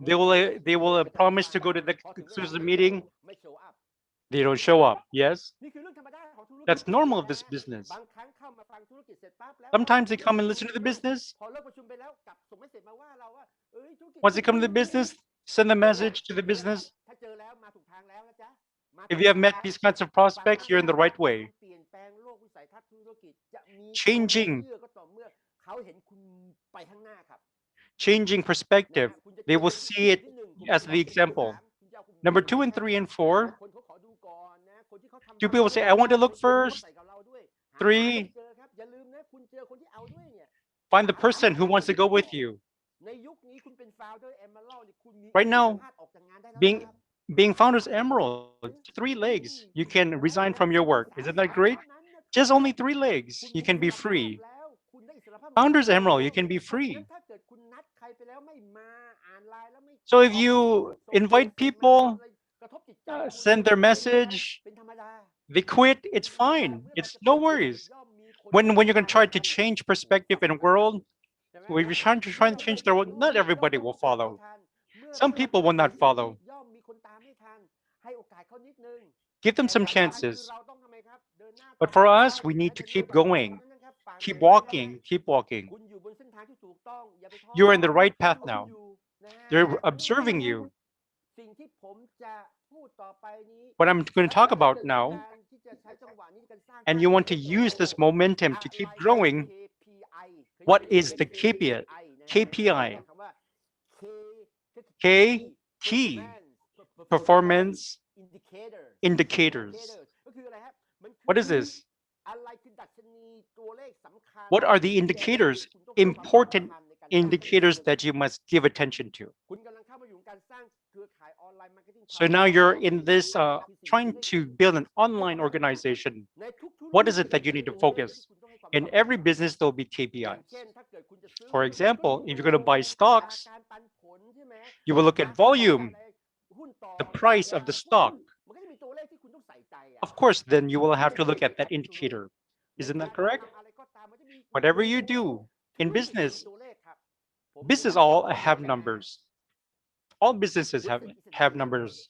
they will promise to go to the exclusive meeting. They don't show up. Yes, that's normal of this business. Sometimes they come and listen to the business. Once they come to the business, send a message to the business. If you have met these kinds of prospects, you're in the right way. Changing perspective. They will see it as the example. Number 2 and 3 and 4. 2 people say, I want to look first. 3, find the person who wants to go with you. Right now, being founders emerald, 3 legs, you can resign from your work. Isn't that great? Just only 3 legs, you can be free. Founders emerald, you can be free. So if you invite people, send their message, they quit, it's fine. It's no worries. When you're going to try to change perspective in the world, when you're trying to change the world, not everybody will follow. Some people will not follow. Give them some chances. But for us, we need to keep going. Keep walking, keep walking. You're in the right path now. They're observing you. What I'm going to talk about now, and you want to use this momentum to keep growing, what is the KPI? KPI. K, key, performance indicators. What is this? What are the indicators, important indicators that you must give attention to? So now you're in this, trying to build an online organization. What is it that you need to focus? In every business, there'll be KPIs. For example, if you're going to buy stocks, you will look at volume, the price of the stock. Of course, then you will have to look at that indicator. Isn't that correct? Whatever you do in business all have numbers. All businesses have numbers.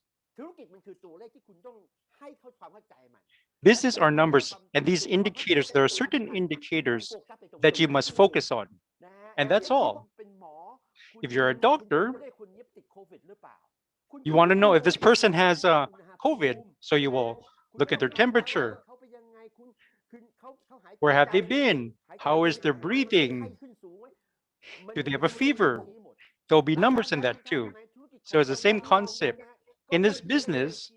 Business are numbers, and these indicators, there are certain indicators that you must focus on, and that's all. If you're a doctor, you want to know if this person has COVID, so you will look at their temperature. Where have they been? How is their breathing? Do they have a fever? There'll be numbers in that too. So it's the same concept. In this business,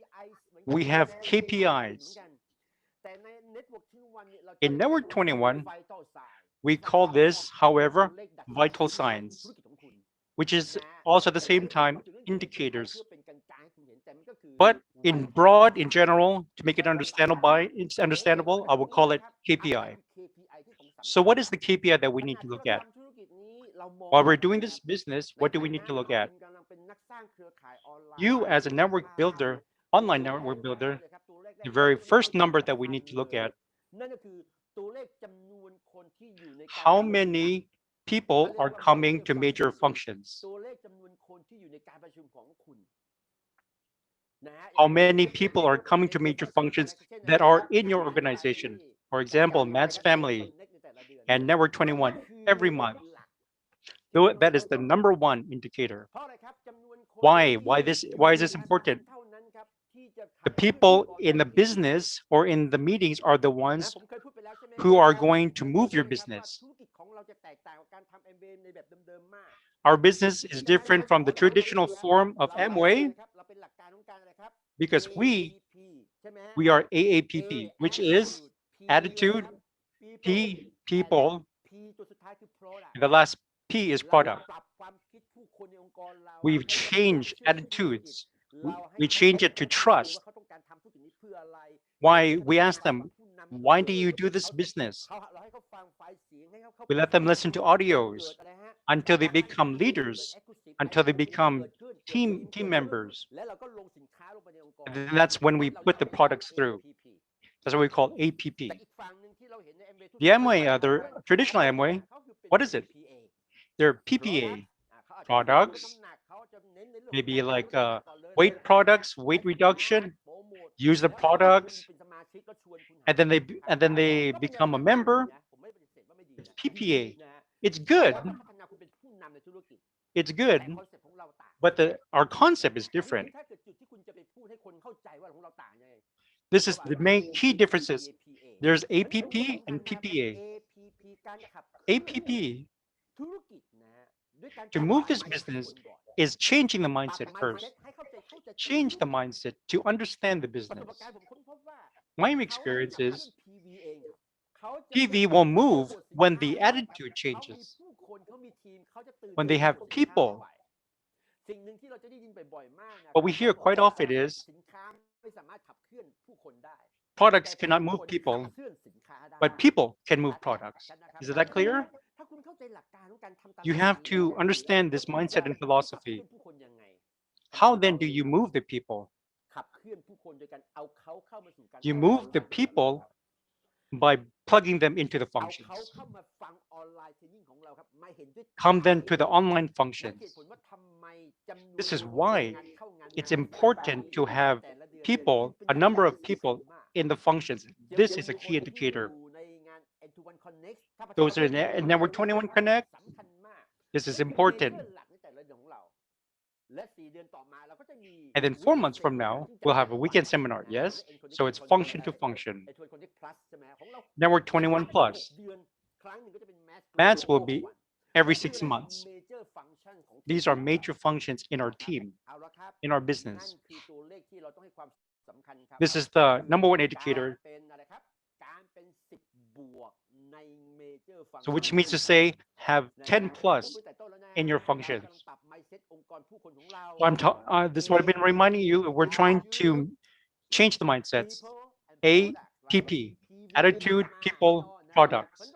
we have KPIs. In Network 21, we call this, however, vital signs, which is also at the same time indicators. But in broad, in general, to make it understandable, I will call it KPI. So what is the KPI that we need to look at? While we're doing this business, what do we need to look at? You as a network builder, online network builder, the very first number that we need to look at, how many people are coming to major functions? How many people are coming to major functions that are in your organization? For example, Matt's family and Network 21 every month. That is the number one indicator. Why? Why is this important? The people in the business or in the meetings are the ones who are going to move your business. Our business is different from the traditional form of Amway because we are AAPP, which is attitude, P, people, and the last P is product. We've changed attitudes. We change it to trust. Why? We ask them, why do you do this business? We let them listen to audios until they become leaders, until they become team members. And then that's when we put the products through. That's what we call APP. The Amway, the traditional Amway, what is it? They're PPA products, maybe like weight products, weight reduction, use the products, and then they become a member. It's PPA. It's good. It's good, but our concept is different. This is the main key differences. There's APP and PPA. APP, to move this business, is changing the mindset first. Change the mindset to understand the business. My experience is PV will move when the attitude changes, when they have people. What we hear quite often is products cannot move people, but people can move products. Is that clear? You have to understand this mindset and philosophy. How then do you move the people? You move the people by plugging them into the functions. Come then to the online functions. This is why it's important to have people, a number of people in the functions. This is a key indicator. Those are in Network 21 Connect. This is important. And then 4 months from now, we'll have a weekend seminar, yes? So it's function to function. Network 21 Plus. Mats will be every 6 months. These are major functions in our team, in our business. This is the number one indicator. So which means to say, have 10 plus in your functions. So this is what I've been reminding you. We're trying to change the mindsets. APP, attitude, people, products.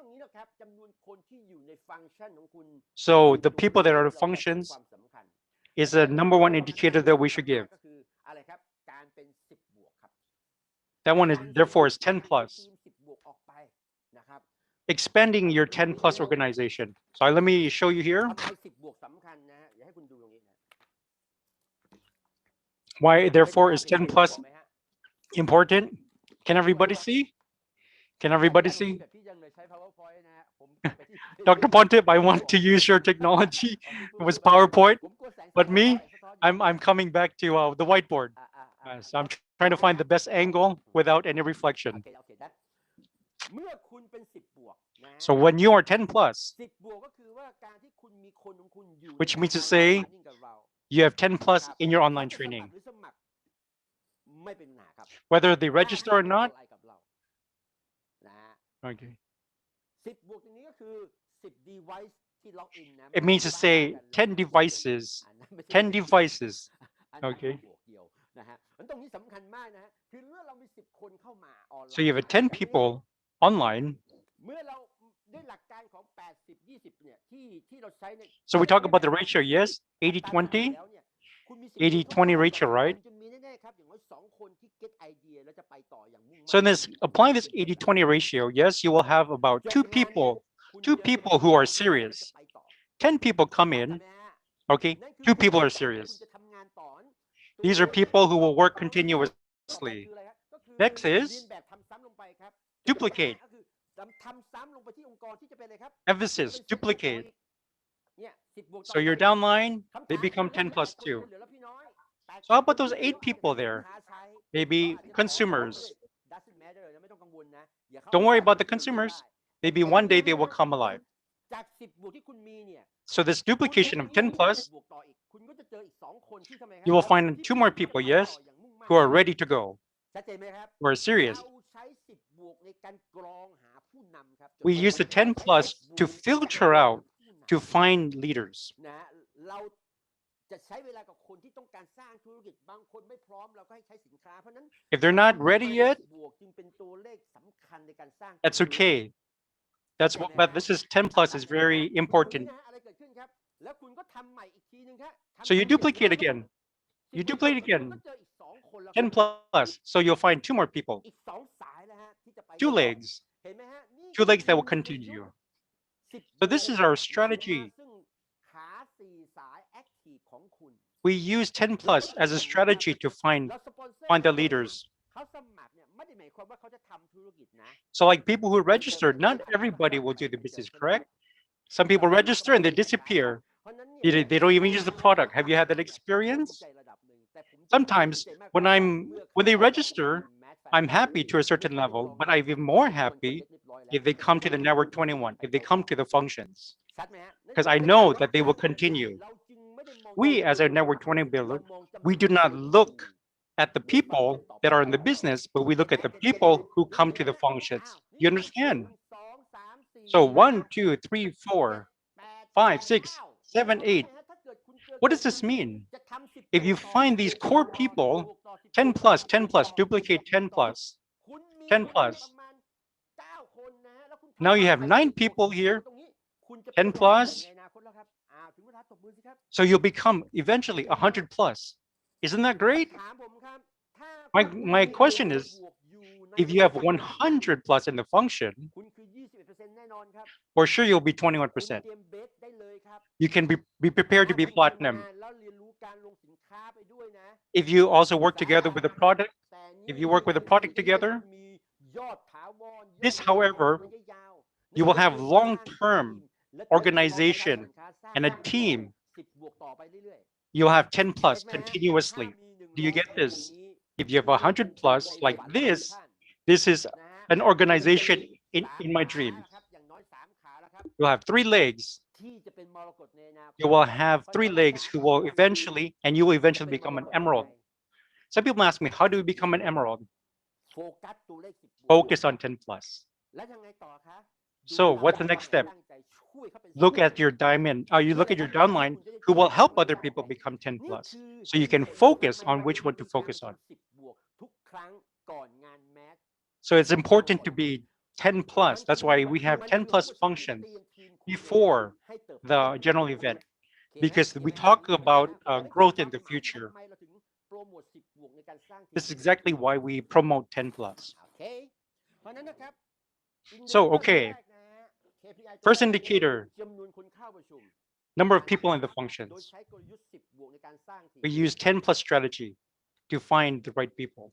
So the people that are the functions is the number one indicator that we should give. That one is therefore is 10 plus. Expanding your 10 plus organization. So let me show you here. Why therefore is 10 plus Important. Can everybody see? Can everybody see? แต่พี่ยังเลยใช้ PowerPoint นะฮะผมกลับไปที่ Dr. Ponte, I want to use your technology. It was PowerPoint, ผมกลัวแสง but สะท้อน me, แสงสะท้อนอยู่ I'm coming back to the whiteboard. อ่า So I'm trying to find the best angle without any reflection. โอเคนะเมื่อคุณเป็น10 บวกนะ So when you are 10 plus, 10 บวกก็คือว่าการที่คุณมีคนของคุณอยู่ which ใน means to การ say ทำงานกับเรา you have 10 plus ครับ in your เขา online จะสมัคร training, หรือสมัครไม่เป็นปัญหาครับ whether they ถ้า register ให้ or กำ not. ไรกับเรานะฮะ Okay. 10 บวกตรงนี้ก็คือ10 device ที่ล็อกอินนะ It means to say 10 devices. อันนั้นไม่ใช่ 10 devices. อันนั้น Okay. บวกเดียวนะฮะตรงนี้สำคัญมากนะฮะคือเมื่อเรามี10 คนเข้ามาออนไลน์ So you have 10 people online. เมื่อเราด้วยหลักการของ80 20เนี่ยที่เราใช้ใน So we talk about the ratio, yes? 80-20, แล้วเนี่ยคุณมี10 80-20 ratio, right? คุณจะมีแน่ๆครับอย่างน้อย2 คนที่ get idea แล้วจะไปต่ออย่างมุ่งมั่น So in this, applying this 80-20 ratio, yes, you will have about 2 people who are serious. 10 people come in, okay? 2 people are serious. These are people who will work continuously. Next is duplicate. Emphasis, duplicate. So your downline, they become 10 plus 2. So how about those 8 people there? Maybe consumers. Don't worry about the consumers. Maybe one day they will come alive. So this duplication of 10 plus, you will find 2 more people, yes, who are ready to go, who are serious. We use the 10 plus to filter out, to find leaders. If they're not ready yet, that's okay. That's what, but this is 10 plus is very important. So you duplicate again. You duplicate again. 10 plus. So you'll find 2 more people. 2 legs. 2 legs that will continue. So this is our strategy. We use 10 plus as a strategy to find the leaders. So like people who registered, not everybody will do the business, correct? Some people register and they disappear. They don't even use the product. Have you had that experience? Sometimes when they register, I'm happy to a certain level, but I'm even more happy if they come to the network 21, if they come to the functions, because I know that they will continue. We as a network 20 builder, we do not look at the people that are in the business, but we look at the people who come to the functions. You understand? So 1, 2, 3, 4, 5, 6, 7, 8. What does this mean? If you find these core people, 10 plus, 10 plus, duplicate 10 plus, 10 plus. Now you have 9 people here, 10 plus. So you'll become eventually 100 plus. Isn't that great? My question is, if you have 100 plus in the function, for sure you'll be 21%. You can be prepared to be platinum. If you also work together with a product, if you work with a product together, this, however, you will have long-term organization and a team. You'll have 10 plus continuously. Do you get this? If you have 100 plus like this is an organization in my dream. You'll have 3 legs. You will have 3 legs who will eventually, and you will eventually become an emerald. Some people ask me, how do we become an emerald? Focus on 10 plus. So what's the next step? Look at your diamond, you look at your downline who will help other people become 10 plus. So you can focus on which one to focus on. So it's important to be 10 plus. That's why we have 10 plus functions before the general event, because we talk about growth in the future. This is exactly why we promote 10 plus. So, okay, first indicator, number of people in the functions. We use 10 plus strategy to find the right people.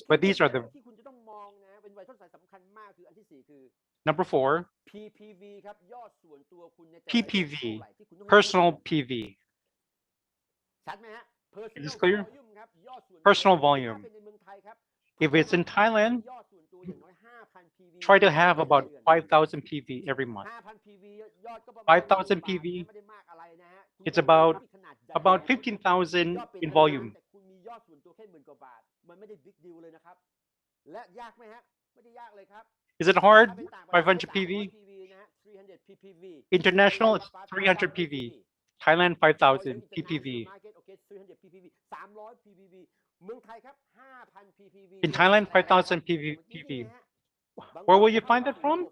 but these are the ที่คุณจะต้องมองนะเป็น vital sign สำคัญมากคืออันที่4คือ number 4 PPV ครับยอดส่วนตัวคุณในแต่ละเดือน PPV เท่าไหร่ที่คุณต้อง personal PV ชัดไหมฮะ Is this clear? Personal volume. If it's in Thailand, try to have about 5,000 PV every month. 5,000 PV, it's about 15,000 in volume. Is it hard? 500 PV? International, it's 300 PV. Thailand, 5,000 PPV. In Thailand, 5,000 PV. Where will you find that from?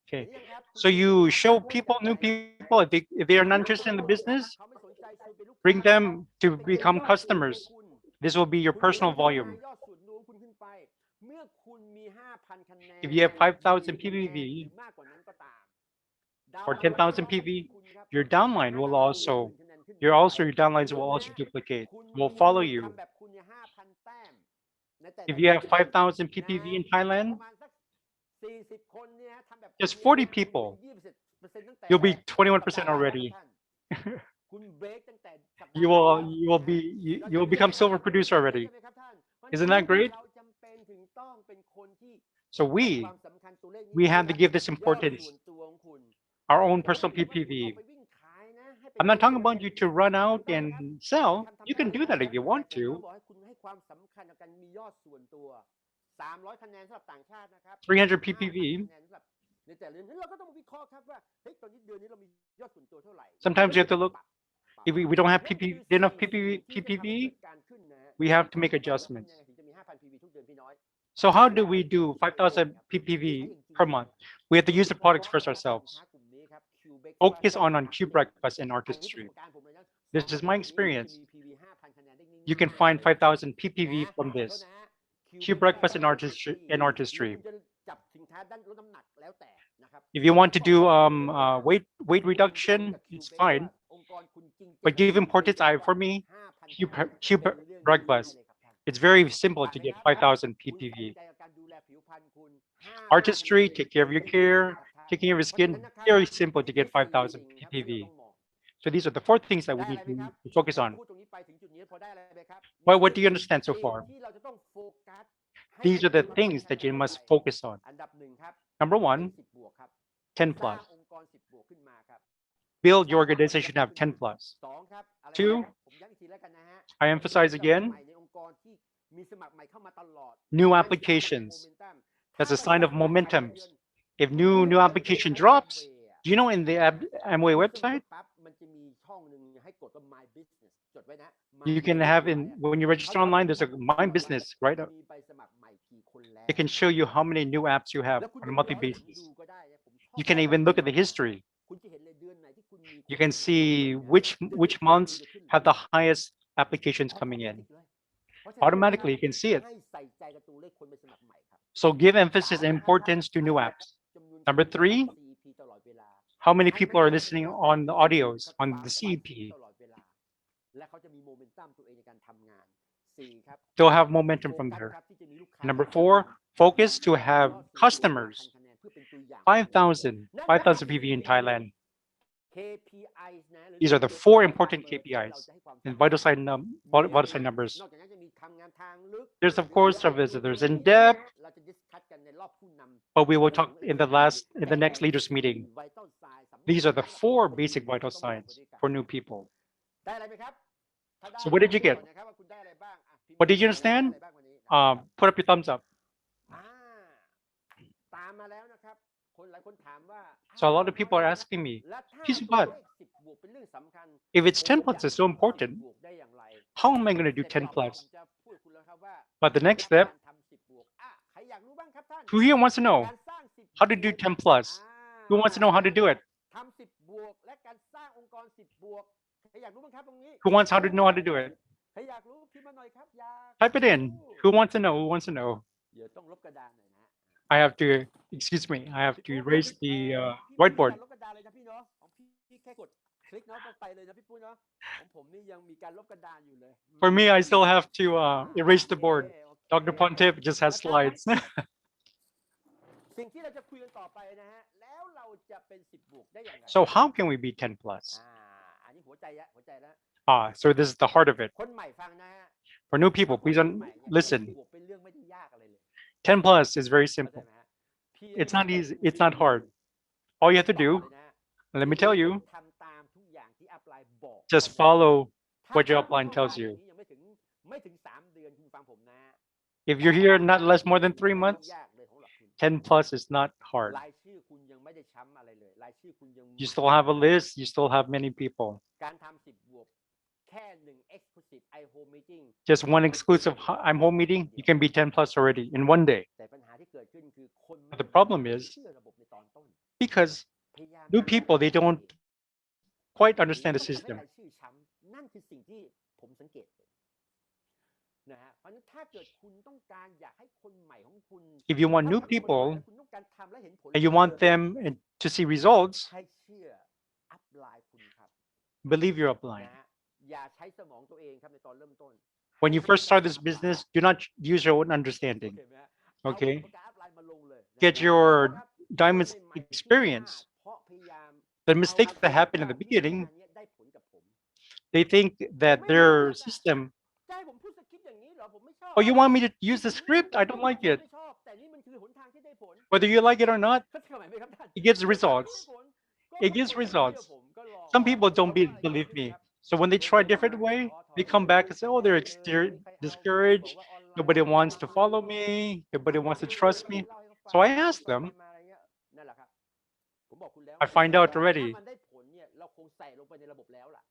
Okay, so you show people, new people, if they are not interested in the business, bring them to become customers. This will be your personal volume. If you have 5,000 PPV or 10,000 PV, your downline will also, your downlines will also duplicate, will follow you. If you have 5,000 PPV in Thailand, just 40 people, you'll be 21% already. you will become silver producer already. Isn't that great? So we have to give this importance, our own personal PPV. I'm not talking about you to run out and sell. You can do that if you want to. 300 PPV. Sometimes you have to look, if we don't have enough PPV, we have to make adjustments. So how do we do 5,000 PPV per month? We have to use the products first ourselves. Focus on Q breakfast and artistry. This is my experience. You can find 5,000 PPV from this. Q breakfast and artistry. If you want to do weight reduction, it's fine. But give importance. For me, Q breakfast. It's very simple to get 5,000 PPV. Artistry, take care of your hair, taking care of your skin. Very simple to get 5,000 PPV. So these are the 4 things that we need to focus on. Well, what do you understand so far? These are the things that you must focus on. Number 1, 10 plus. Build your organization to have 10 plus. 2, I emphasize again, new applications. That's a sign of momentum. If new application drops, do you know in the Amway website, you can have when you register online, there's a My Business, right? It can show you how many new apps you have on a monthly basis. You can even look at the history. You can see which months have the highest applications coming in. Automatically, you can see it. So give emphasis and importance to new apps. Number 3, how many people are listening on the audios, on the CEP? They'll have momentum from there. Number 4, focus to have customers. 5,000 PV in Thailand. These are the 4 important KPIs and vital sign numbers. There's of course there's in depth, but we will talk in the next leaders meeting. These are the 4 basic vital signs for new people. So what did you get? What did you understand? Put up your thumbs up. So a lot of people are asking me, if it's 10 plus is so important, how am I going to do 10 plus? But the next step, who here wants to know how to do 10 plus? Who wants to know how to do it? Who wants to know how to do it? Type it in. Who wants to know? Who wants to know? I have to, excuse me, I have to erase the whiteboard. For me, I still have to erase the board. Dr. Pontiff just has slides. So how can we be 10 plus? อันนี้หัวใจละหัวใจละ So this is the heart of it. คนใหม่ฟังนะฮะ For new people, please listen. เป็นเรื่องไม่ได้ยากอะไรเลย 10 plus is very เข้าใจ simple. ไหมฮะ It's not easy. It's not hard. All you have to do, let me tell you, ทำตามทุกอย่างที่อัพไลน์บอก just follow what your upline tells you. ยังไม่ถึง3 เดือนคุณฟังผมนะ If you're here not less more than 3 months, ยากเลยของหลักคุณ 10 plus is not hard. รายชื่อคุณยังไม่ได้ช้ำอะไรเลยรายชื่อคุณยัง You still have a list. You still have many people. การทำ10 บวกแค่1 exclusive I home meeting Just one exclusive I'm home meeting, you can be 10 plus already in one day. แต่ปัญหาที่เกิดขึ้นคือคน But the problem is, เชื่อระบบในตอนต้น because พยายาม new people, they don't quite understand the system. ให้รายชื่อช้ำนั่นคือสิ่งที่ผมสังเกตเห็นนะฮะเพราะฉะนั้นถ้าเกิดคุณต้องการอยากให้คนใหม่ของคุณ If you want new ถ้าคนใหม่ people คุณต้องการทำและเห็นผล and you want them to see results, ให้เชื่ออัพไลน์คุณครับ believe your นะ upline. ฮะอย่าใช้สมองตัวเองครับในตอนเริ่มต้น When you first start this business, do not use your own understanding. โอเคไหมฮะเอา Okay. ปากกาอัพไลน์มาลงเลยนะ Get ครับ your ครับ diamonds คนใหม่ๆ experience. เพราะพยายาม The mistakes that happen in the beginning, ได้ผลกับผม they think that their system, จะให้ผมพูดสคริปต์อย่างนี้เหรอผมไม่ชอบ oh, you want me to use the script? I don't like it. ไม่ชอบแต่นี่มันคือหนทางที่ได้ผล Whether you like it or not, เข้าใจไหมครับท่าน it gives results. ก็ It gives คนไม่เชื่อ results. ผมก็ลอง Some people don't believe me. So when they try a different way, they come back and say, oh, they're discouraged. Nobody wants to follow me. Nobody wants to trust me. So I ask them, นั่นแหละครับผมบอกคุณแล้ว I find out already. ถ้ามันได้ผลเนี่ยเราคงใส่ลงไปในระบบแล้วล่ะ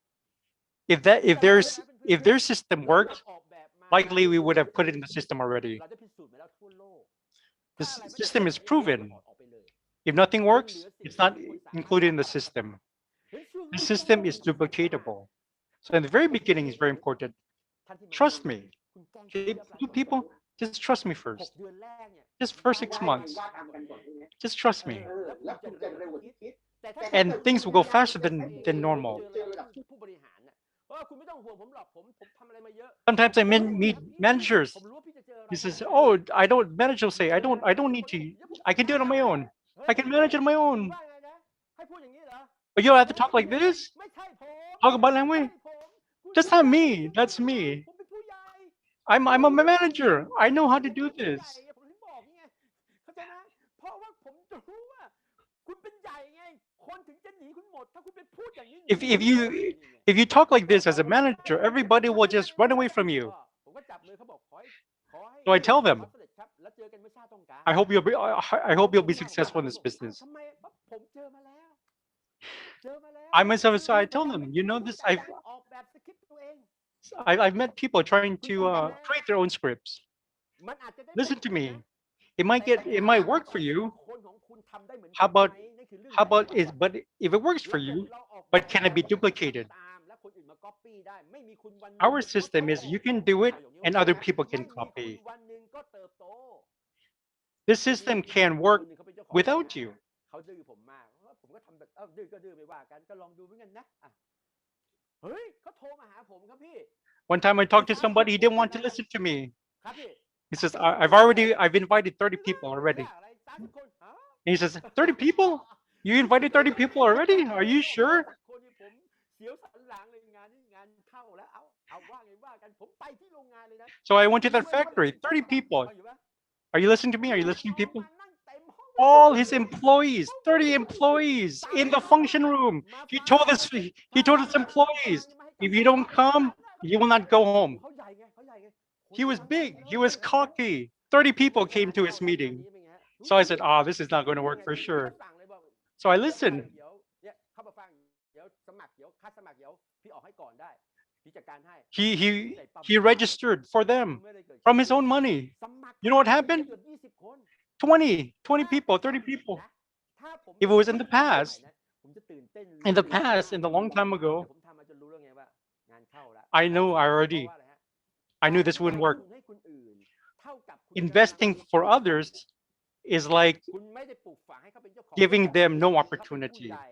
if their system works, likely we would have put it in the system already. เราได้พิสูจน์มาแล้วทั่วโลก The system is proven. If nothing works, it's not included in the system. The system is duplicatable. So in the very beginning is very important. Trust me. Okay, you people, just trust me first. 6 เดือนแรกเนี่ย Just first 6 months. Just trust me. แล้วคุณจะเร็วกว่าที่คิดแต่ถ้า And things will go faster than normal. ผู้บริหารน่ะคุณไม่ต้องห่วงผมหรอกผมทำอะไรมาเยอะ Sometimes I meet managers. ผมรู้ว่าพี่จะเจออะไร He says, oh, manager will say, I don't need to, I can do it on my own. I can manage it on my own. ว่าไงนะให้พูดอย่างนี้เหรอ But you don't have to talk like this. ไม่ใช่ผม Talk about that way. ไม่ใช่ผมคุณ That's not me. That's me. ผมเป็นผู้ใหญ่ I'm a manager. I know how to do this. ผมถึงบอกไงเข้าใจไหมเพราะว่าผมจะรู้ว่าคุณเป็นใหญ่ไงคนถึงจะหนีคุณหมดถ้าคุณไปพูดอย่างนี้ If you talk like this as a manager, everybody will just run away from you. ผมก็จับมือเขาบอกขอให้ So I tell them, สำเร็จครับแล้วเจอกันเมื่อชาติต้องการ I hope you'll be successful in this business. ทำไมผมเจอมาแล้ว I myself, so I tell them, you know this, ออกแบบสคริปต์ตัวเอง I've met people trying to create their own scripts. มันอาจจะได้ Listen to me. It might work for you. คนของคุณทำได้เหมือน How about ไหมนั่นคือเรื่อง How about ใหญ่ but if it works for you, but can it be duplicated? ตามและคนอื่นมา copy ได้ไม่มีคุณวันหนึ่ง Our system is you can do it and other people can ไม่มี copy. คุณวันหนึ่งก็เติบโต This system can work without you. เขาดื้อผมมากผมก็ทำแบบดื้อก็ดื้อไม่ว่ากันก็ลองดูเหมือนกันนะอ่ะเฮ้ยเขาโทรมาหาผมครับพี่ One time I talked to somebody, he didn't want to listen to me. ครับพี่ He says, I've invited 30 people already. อะไร30 คนฮะ And he says, 30 people? You invited 30 people already? Are you sure? คนที่ผมเสียวสันหลังเลยงานนี้งานเข้าแล้วเอาว่าไงว่ากันผมไปที่โรงงานเลยนะ So I went to that factory, 30 people. เอาอยู่ปะ Are you listening to me? Are you listening, people? มานั่งเต็มห้อง All his employees, 30 employees in the function room. He told his employees, if you don't come, you will not go home. เขาใหญ่ไงเขาใหญ่ไง He was big. He was cocky. 30 people came to his meeting. So I said, this is not going to work for sure. So I listened. เดี๋ยวเนี่ยเข้ามาฟังเดี๋ยวสมัครเดี๋ยวค่าสมัครเดี๋ยวพี่ออกให้ก่อนได้พี่จัดการให้ He registered for them ไม่ได้เกิด from his own money. สมัคร You know what happened? เกือบ20 คน 20 people, 30 people. ถ้าผม If it was in the past, ผมจะตื่นเต้น in the past, in the long time ago, ผมทำมาจนรู้แล้วไงว่างานเข้าแล้ว I knew already. เพราะว่าอะไรฮะ I knew this wouldn't work. ให้คนอื่นเท่ากับคุณ Investing for others is like คุณไม่ได้ปลูกฝังให้เขาเป็นเจ้าของ giving them no เขาเป็นผู้ opportunity. ใหญ่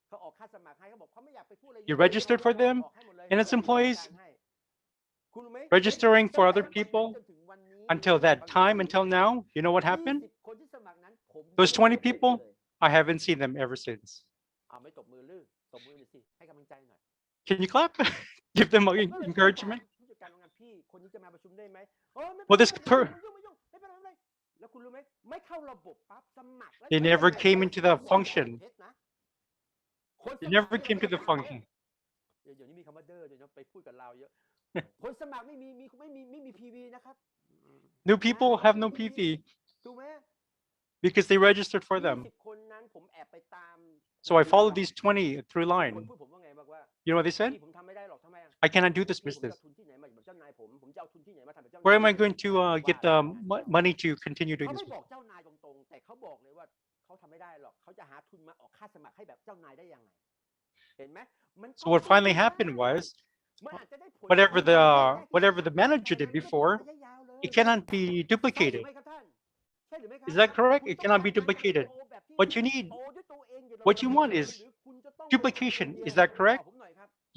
เขาออกค่าสมัครให้เขาบอกเขาไม่อยากไปพูดอะไรเยอะ You registered for them ออกให้หมดเลย and its employees คุณรู้ไหม registering for other people until that time, until now. You know what happened? 20คนที่สมัครนั้นผม Those 20 people, I haven't seen them ever since. ไม่ตบมือลือตบมือหน่อยสิให้กำลังใจหน่อย Can you clap? Give them encouragement. ผู้จัดการโรงงานพี่คนนี้จะมาประชุมได้ไหมไม่ Well, this ไม่ยุ่งไม่เป็นไรแล้วคุณรู้ไหมไม่เข้าระบบปั๊บสมัคร They never came into the function. They never came to the function. เดี๋ยวนี้มีคำว่าเด้อเดี๋ยวไปพูดกับเราเยอะคนสมัครไม่มี PV นะครับ New people have no PV ถูกไหม because they registered for them. คนนั้นผมแอบไปตาม So I followed these 20 through คน line. พูดผมว่าไงบอกว่า You know what they said? ผมทำไม่ได้หรอกทำไม I cannot do this ผมจะ business. ทุนที่ไหนมาเจ้านายผมจะเอาทุนที่ไหนมาทำแบบเจ้านาย Where am I going to get the money to continue เขา doing ไม่ this? บอกเจ้านายตรงๆแต่เขาบอกเลยว่าเขาทำไม่ได้หรอกเขาจะหาทุนมาออกค่าสมัครให้แบบเจ้านายได้ยังไงเห็นไหม So what finally happened was whatever the manager did before, it cannot be duplicated. Is that correct? It cannot be duplicated. What you want is duplication. Is that correct?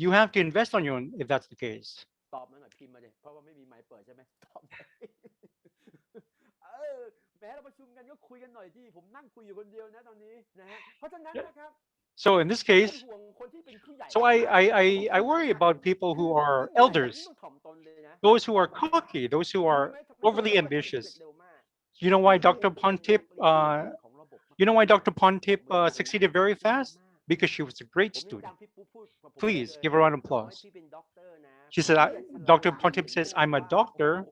You have to invest on your own if that's the case. ตอบมาหน่อยพิมพ์มาเลยเพราะว่าไม่มีไมค์เปิดใช่ไหมตอบแม้เราประชุมกันก็คุยกันหน่อยที่ผมนั่งคุยอยู่คนเดียวนะตอนนี้นะฮะเพราะฉะนั้นนะครับ So in this case, so I worry about people who are elders, those who are cocky, those who are overly ambitious. You know why Dr. Pontip, succeeded very fast? Because she was a great student. Please give her a round of applause. She said, Dr. Pontip says, I'm a doctor.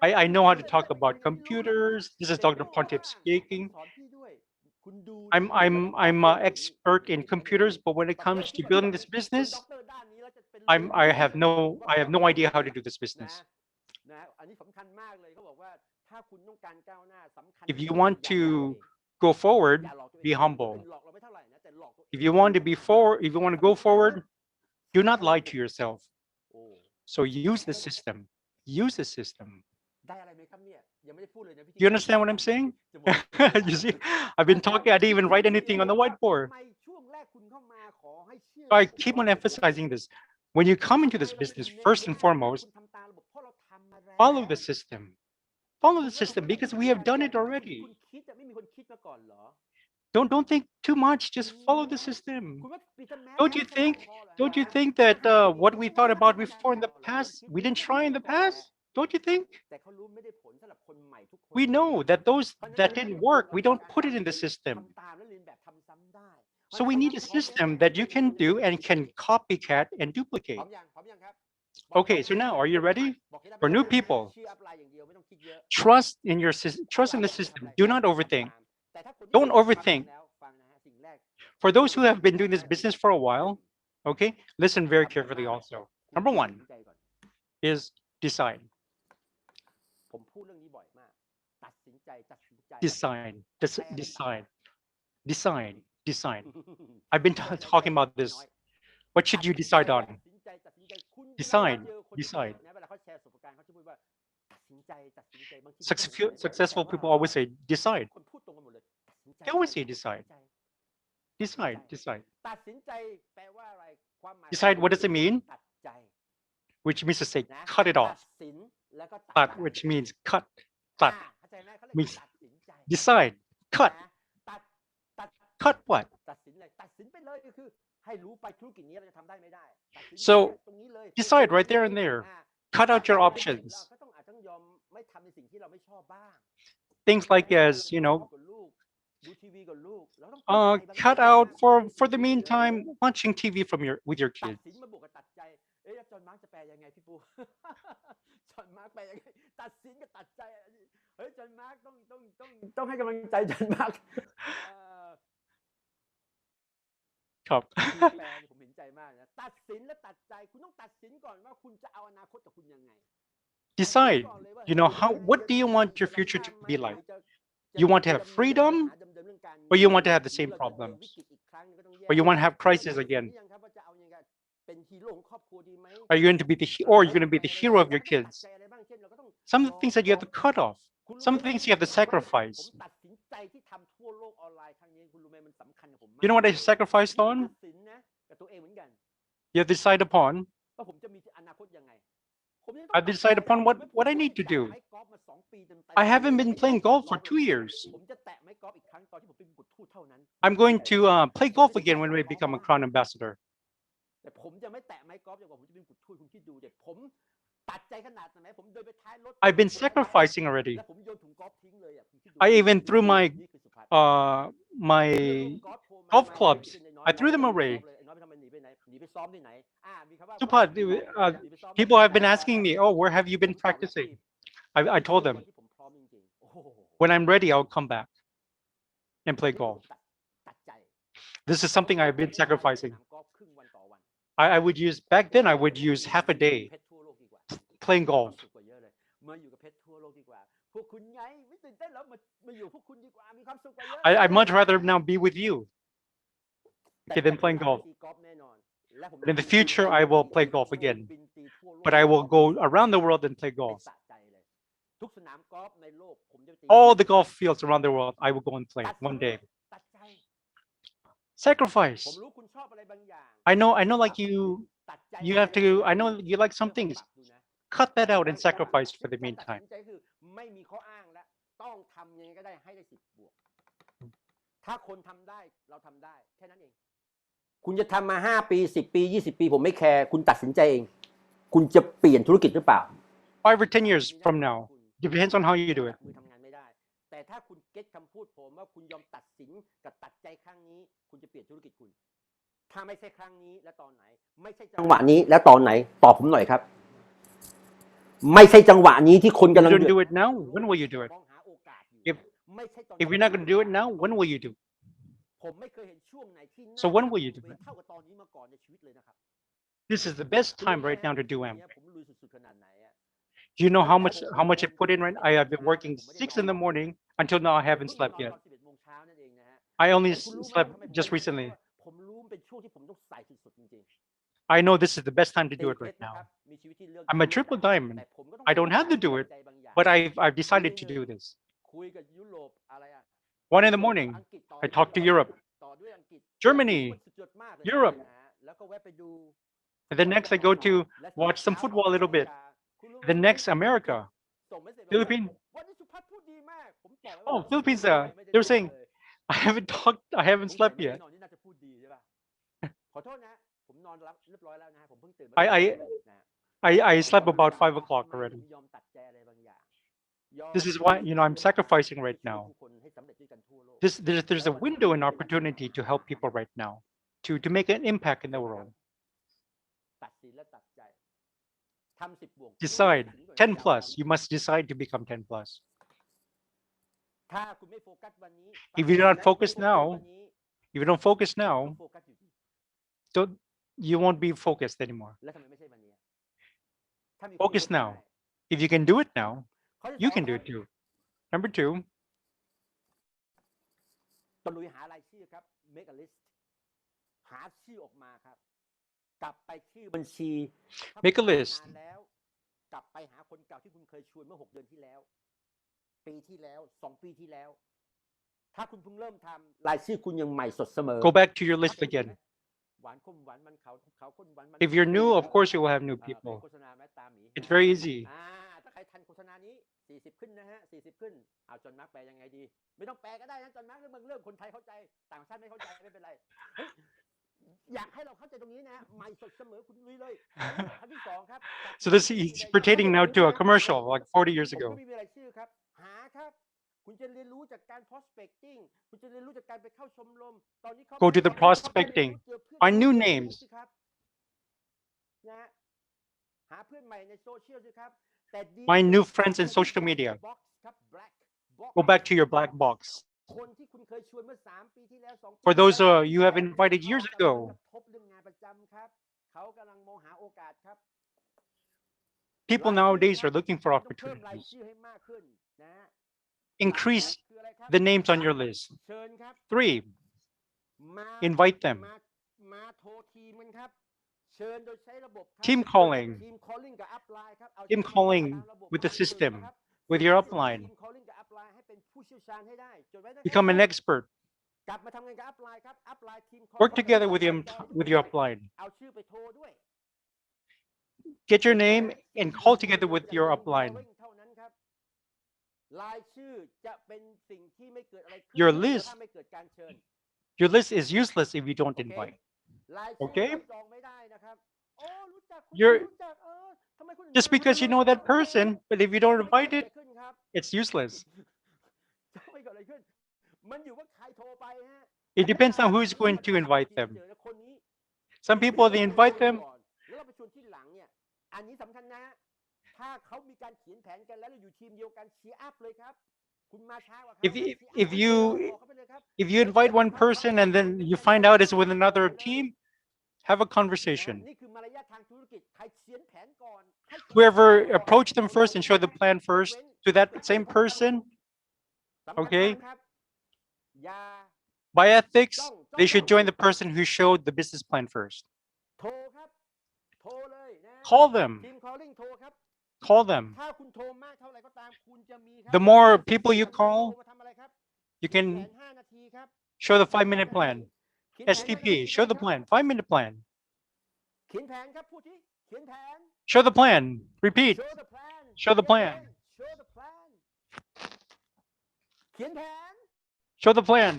I know how to talk about computers. This is Dr. Pontip speaking. I'm an expert in computers, but when it comes to building this business, I have no idea how to do this business. If you want to go forward, be humble. If you want to go forward, do not lie to yourself. So use the system. Use the system. You understand what I'm saying? You see, I've been talking, I didn't even write anything on the whiteboard. So I keep on emphasizing this. When you come into this business, first and foremost, follow the system. Follow the system because we have done it already. Don't think too much, just follow the system. Don't you think that what we thought about before in the past, we didn't try in the past? Don't you think? We know that those that didn't work, we don't put it in the system. So we need a system that you can do and can copycat and duplicate. Okay, so now are you ready? For new people, trust in the system. Do not overthink. Don't overthink. For those who have been doing this business for a while, okay, listen very carefully also. Number one is decide. Decide. I've been talking about this. What should you decide on? Decide. Successful people always say decide. They always say decide. Decide. Decide, what does it mean? Which means to say cut it off. Cut, which means cut. Cut means decide. Cut. Cut what? So decide right there and there. Cut out your options. Things like as, cut out for the meantime watching TV with your kids. Decide, what do you want your future to be like? You want to have freedom, or you want to have the same problems? Or you want to have crisis again? Are you going to be the hero of your kids? Some of the things that you have to cut off. Some things you have to sacrifice. You know what I sacrificed on? You have to decide upon I've decided upon what I need to do. I haven't been playing golf for 2 years. I'm going to play golf again when we become a Crown Ambassador. แต่ผมจะไม่แตะไม้กอล์ฟจนกว่าผมจะเป็นกุดทุยคุณคิดดูเด็กผมตัดใจขนาดไหนผมเดินไปท้ายรถ I've been sacrificing already. แล้วผมโยนถุงกอล์ฟทิ้งเลยอ่ะคุณคิดดู I even threw my นี่คือสุภาพ my golf clubs. I threw them away. น้อยไปทำไมหนีไปไหนหนีไปซ้อมที่ไหนมีคำว่า Supat, people have been asking me, oh, where have you been practicing? I told them, ที่ผมพร้อมจริงๆโอ้โห when I'm ready, I'll come back and play golf. ตัดใจ This is something I've been sacrificing. สนามกอล์ฟครึ่งวันต่อวัน I would use, back then, I would use half a day เพชรทั่วโลกดีกว่า playing golf. สุขกว่าเยอะเลยมาอยู่กับเพชรทั่วโลกดีกว่าพวกคุณไงไม่ตื่นเต้นแล้วมาอยู่พวกคุณดีกว่ามีความสุขกว่าเยอะ I'd much rather now be with you than playing golf. ตีกอล์ฟแน่นอนและผม But in the future, I will play golf again. But I will go around the world and play ไม่ golf. สะใจเลยทุกสนามกอล์ฟในโลกผมจะไปตี All the golf fields around the world, I will go and play ตัด one day. ตัดใจ Sacrifice. ผมรู้คุณชอบอะไรบางอย่าง I know like you have to, I know you like some things. Cut that out and sacrifice for the meantime. ตัดสินใจคือไม่มีข้ออ้างแล้วต้องทำยังไงก็ได้ให้ได้10 บวกถ้าคนทำได้เราทำได้แค่นั้นเองคุณจะทำมา5 ปี10 ปี20 ปีผมไม่แคร์คุณตัดสินใจเองคุณจะเปลี่ยนธุรกิจหรือเปล่า 5 or 10 years from now, depends on how you do it. มือทำงานไม่ได้แต่ถ้าคุณเก็ตคำพูดผมว่าคุณยอมตัดสินกับตัดใจครั้งนี้คุณจะเปลี่ยนธุรกิจคุณถ้าไม่ใช่ครั้งนี้และตอนไหนไม่ใช่จังหวะนี้และตอนไหนตอบผมหน่อยครับไม่ใช่จังหวะนี้ที่คนกำลัง You don't do it now, when will you do it? มองหาโอกาสอยู่ ไม่ใช่ตอน If you're not going to do it now, when will you do it? ผมไม่เคยเห็นช่วงไหนที่ So when will you do it? เท่ากับตอนนี้มาก่อนในชีวิตเลยนะครับ This is the best time right now to do AMP. ผมลุยสุดๆขนาดไหนอะ Do you know how much I put in right? I have been working 6 in the morning until now. I haven't slept yet. 11 โมงเช้านั่นเองนะฮะ I only คุณรู้ไหม slept ทำไมผม just recently. ผมรู้มันเป็นช่วงที่ผมต้องใส่สุดๆจริง I know this is the best time to ๆ do it เพช right รนะ now. ครับมีชีวิตที่เลือก I'm a triple diamond. แต่ผมก็ต้อง I don't have to do it, ใจบางอย่าง but I've decided to do this. คุยกับยุโรปอะไรอะ 1 in the morning, อังกฤษต่อ I talk to Europe, ต่อด้วยอังกฤษ Germany, สุดยอดมากเลย Europe. นะฮะแล้วก็แวะไปดู and then next I go to watch some football a little bit. Then next America, ส่งไม่เสร็จ Philippines. วันนี้สุพัฒน์พูดดีมากผมบอกแล้ว Oh, ว่า Philippines. ไม่ได้ They were saying เลย I haven't talked. I haven't สงสัย slept ไม่ได้ yet. นอนนี่น่าจะพูดดีใช่ป่ะ ขอโทษนะ ผมนอนรับเรียบร้อยแล้วนะฮะผมเพิ่งตื่น I- I slept about 5 o'clock already. ยอมตัดใจอะไรบางอย่างยอม This is why I'm sacrificing right now. ผู้คนให้สำเร็จด้วยกันทั่วโลก There's a window and opportunity to help people right now, to make an impact in the world. ตัดสินและตัดใจทำ10 บวก Decide 10 plus. You must decide to become 10 plus. ถ้าคุณไม่โฟกัสวันนี้ If you do not focus now, วันนี้ If you don't focus ต้ now, องโฟกัสอยู่ดี don't, you won't be focused anymore. แล้วทำไมไม่ใช่วันนี้ถ้ามี Focus คน now. ได้ If you can do it now, ข้อที่ you สอง can do ครับ it too. Number 2, ตะลุยหารายชื่อครับ make a list หาชื่อออกมาครับ กลับไปชื่อบัญชี Make a ถ้าคุณ list ทำงานแล้ว กลับไปหาคนเก่าที่คุณเคยชวนเมื่อ6 เดือนที่แล้ว ปีที่แล้ว 2 ปีที่แล้ว ถ้าคุณเพิ่งเริ่มทำรายชื่อคุณยังใหม่สดเสมอ go back to your list again. หวานข้นหวานมันเขาข้นหวานมัน If you're new, of course you will have new อ่า people. โฆษณาไหมตามหมี It's very easy. ถ้าใครทันโฆษณานี้40 ขึ้นนะฮะ40 ขึ้นเอาจอนมาร์กแปลยังไงดี ไม่ต้องแปลก็ได้นะจอนมาร์กเรื่องคนไทยเข้าใจต่างชาติไม่เข้าใจไม่เป็นไรเฮ้ยอยากให้เราเข้าใจตรงนี้นะใหม่สดเสมอคุณลุยเลยครั้งที่สองครับ So this is pertaining now to a commercial like 40 years ผม ago. ก็ไม่มีรายชื่อครับหาครับคุณจะเรียนรู้จากการ prospecting คุณจะเรียนรู้จากการไปเข้าชมรมตอนนี้เขา Go to the เขาไป prospecting. เจอเพื่อน Find new เจอ names. สิครับนะฮะหาเพื่อนใหม่ในโซเชียลสิครับแต่ดี Find new friends in social media. Box ครับ black box Go back to your black box. คนที่คุณเคยชวนเมื่อ3 ปีที่แล้ว2 ปี For those ที่แล้ว you have invited years เขากำลัง ago, จะพบเรื่องงานประจำครับเขากำลังมองหาโอกาสครับ people nowadays are looking for ต้องเพิ่มราย opportunities. ชื่อให้มากขึ้นนะฮะ Increase คืออะไรครับ the names on your list. เชิญครับ 3, มา invite them. มาโทรทีมกันครับ เชิญโดยใช้ระบบครับ Team calling. ทีม calling กับ upline ครับเอา Team ทีม calling ตามระบบ with the มา system, ครับ with your ทีม upline. calling กับ upline ให้เป็นผู้เชี่ยวชาญให้ได้จดไว้นะครับ Become an expert. กลับมาทำงานกับ upline ครับ upline ทีม Work together with your upline. เอาชื่อไปโทรด้วย get your name and call together with your upline. เท่านั้นครับรายชื่อจะเป็นสิ่งที่ไม่เกิดอะไรขึ้น Your ถ้า list ไม่เกิดการเชิญ Your list is useless if you don't invite. รายชื่อ Okay? จองไม่ได้นะครับโอ้รู้จักคนนี้ You're รู้จักทำไมคุณถึง just because you know that person, but if you don't invite เกิด it, อะไรขึ้นครับ it's useless. จะไม่เกิดอะไรขึ้น มันอยู่ว่าใครโทรไปฮะ It depends on who's going to invite them. เจอคนนี้ Some people they invite them. แล้วเราไปชวนที่หลังเนี่ยอันนี้สำคัญนะ ถ้าเขามีการเขียนแผนกันแล้วเราอยู่ทีมเดียวกันเชียร์อัพเลยครับ คุณมาช้ากว่าเขา If you invite one person and then you find out it's with another team, have a conversation. นี่คือมารยาททางธุรกิจใครเขียนแผนก่อน Whoever approach them first and show the plan first to that same person, okay? ครับอย่า By ethics, they should join the person who showed the business plan first. โทรครับโทรเลยนะ Call them. ทีม calling โทรครับ Call them. ถ้าคุณโทรมากเท่าไหร่ก็ตามคุณจะมีครับ The more people you โทร call, มาทำอะไรครับ you แผน can 5 นาทีครับ show the 5-minute plan. เขียนแผน STP, show the plan. 5-minute plan. เขียนแผนครับพูดที่เขียนแผน Show the plan. Repeat. show the plan Show the plan. show the plan เขียนแผน Show the plan.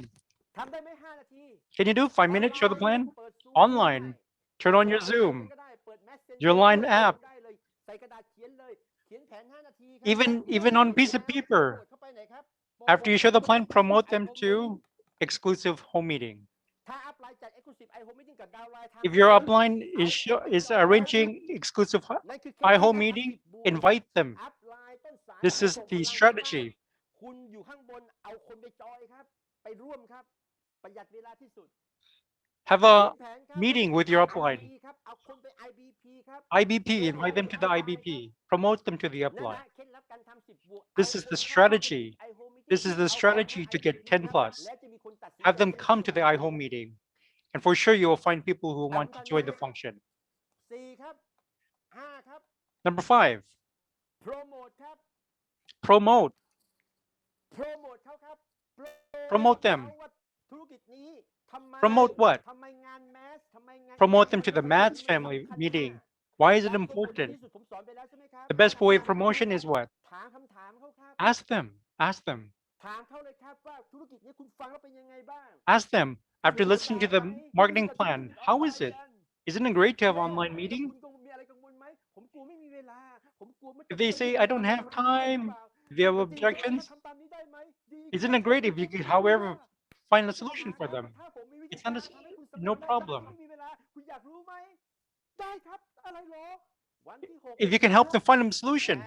ทำได้ไหม5 นาที Can you do 5 minutes? Show the plan. เปิด Zoom Online. ได้ Turn on your Zoom. ก็ได้เปิด Messenger Your Line ได้ app. ได้เลยใส่กระดาษเขียนเลยเขียนแผน5 นาทีครับ Even on a piece of paper. โปรโมทเข้าไปไหนครับ After you show the plan, promote them to exclusive home meeting. ถ้าอัพไลน์จัด exclusive iHome meeting กับดาวน์ไลน์ทำ If your upline is arranging exclusive นั่นคือเคล็ดลับ iHome ครับ meeting, 30บวก invite them. อัพไลน์ต้นสาย This is ส่ง the พลัง strategy. คุณอยู่ข้างบนเอาคนไปจอยครับ ไปร่วมครับ ประหยัดเวลาที่สุด Have เขีย a นแผนครับ meeting with your เอา upline. IBP ครับเอาคนไป IBP ครับ IBP, invite them to the IBP. Promote them to the นั่น upline. นะเคล็ดลับการทำ10บวก This เอา is คน the เข้า strategy. iHome meeting This is the เอาคน strategy เข้า to get 10 IBP plus. และจะมีคนตัดสิน Have ใจ them come to the iHome meeting. And for sure, you will find people who want to join the function. 4ครับ5ครับ Number 5, โปรโมทครับ promote. โปรโมทเขาครับ Promote them. เขาว่าธุรกิจนี้ทำไม Promote what? ทำไมงานแมสทำไมงาน Promote them to the ทำไม Mads มัน family สำคัญ meeting. มาก Why is it และคน important? ที่สุดผมสอนไปแล้วใช่ไหมครับ The best way of promotion is what? ถามคำถามเขาครับ Ask them. Ask them. ถามเขาเลยครับว่าธุรกิจนี้คุณฟังแล้วเป็นยังไงบ้าง Ask them after listening to the marketing plan. How is it? Isn't it great to have online meeting? คุณมีอะไรกังวลไหมผมกลัวไม่มีเวลาผมกลัวไม่ If they say, I don't have time, if they have objections, ทำตามนี้ได้ไหมดี isn't it great if you could, however, find a solution for them? ถ้าผมมีวิธี It's not a การทำให้คุณสำเร็จ no ได้ problem. ไม่มีเวลาคุณอยากรู้ไหมได้ครับอะไรเหรอวันที่หก If you can help them find a solution,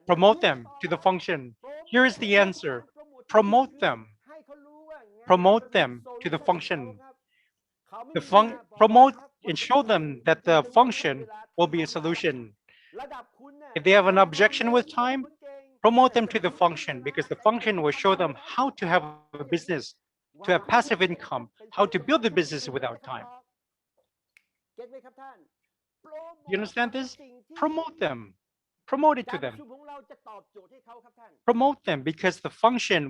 promote them to the function. Here is the answer. Promote them. ให้เขารู้ว่างาน Promote เป็น them to the solution function. เขาไม่ The มี fun เวลาบอก promote ครับ and show them that the function will be a solution. ระดับคุณน่ะ If they have an objection with time, promote them to the function because the function will show them how to have a business, to have passive income, how to build a business without time. เก็ตไหมครับท่าน You understand this? สิ่งที่ Promote them. Promote it การ to ประ them. ชุมของเราจะตอบโจทย์ให้เขาครับท่าน Promote them because the function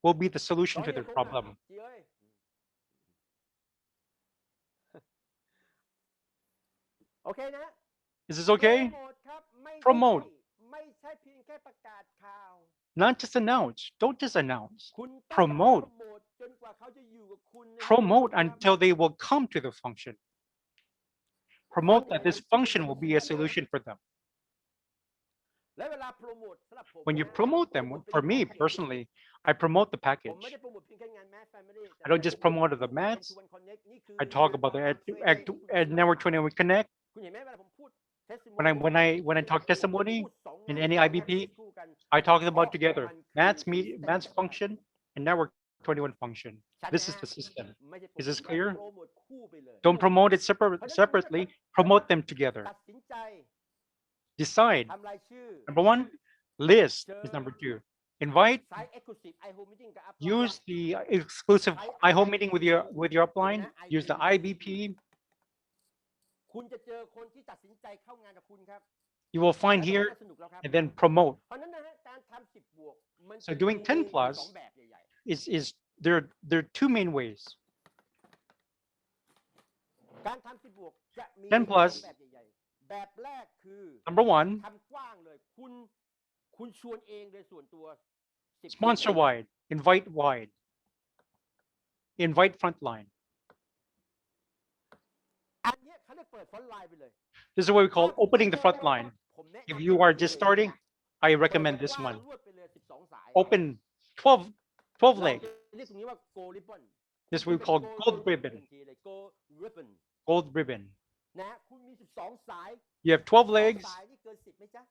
will be the solution to ขอเห their ตุผลหน่อย problem. จีเอ้ยโอเคนะ Is this okay? โปรโมทครับไม่ Promote ไม่ใช่เพียงแค่ประกาศข่าว Not just announce. Don't just announce. คุณต้อง Promote โปรโมทจนกว่าเขาจะอยู่กับคุณใน Promote โปรแกรม until they will come to the function. Promote that this function will be a solution for them. และเวลาโปรโมทสำหรับผม When you promote them, for me personally, I promote the ผม package. ไม่ได้โปรโมทเพียงแค่งาน Mass Family แต่ I don't just ผม promote the ผม Mass. One Connect นี่คือ I talk about the Network 21 Connect. คุณเห็นไหมเวลาผมพูด When I talk testimony พูดสองงาน in any สองงาน IBP, คู่กัน I talk about together Matt's function and Network 21 function. ชัด This นะ is the system. ไม่ใช่ Is this โปร clear? โมทคู่ไปเลย Don't promote it separately. Promote them together. ตัดสินใจ Decide. ทำรายชื่อ Number 1, list is number 2. Invite. สาย Exclusive iHome Meeting กับ Upline Use the exclusive iHome meeting with your upline. Use the IBP. คุณจะเจอคนที่ตัดสินใจเข้างานกับคุณครับ You will find และ here สนุกแล้วครับ and then promote. เพราะฉะนั้นนะฮะการทำ10บวกมัน So จะ doing 10 มี plus สองแบบใหญ่ is there are two main ways. ๆการทำ10บวกจะมี 10 plus สองแบบใหญ่ๆ แบบแรกคือ Number one, ทำกว้างเลยคุณชวนเองเลยส่วนตัว10 sponsor wide, invite frontline. อันเนี้ยเขาเรียกเปิดฟรอนต์ไลน์ไปเลย This is what we call opening the front line. ผมแนะนำ If you are just starting, I เปิด recommend this กว้าง one. รวดไปเลย12 สาย Open 12 เรา legs. จะเรียกตรงนี้ว่า go ribbon This we call gold ribbon. ทันทีเลย go ribbon Gold ribbon. นะคุณมี12 สาย You have 12 legs. สายนี่เกิน10ไหมจ๊ะ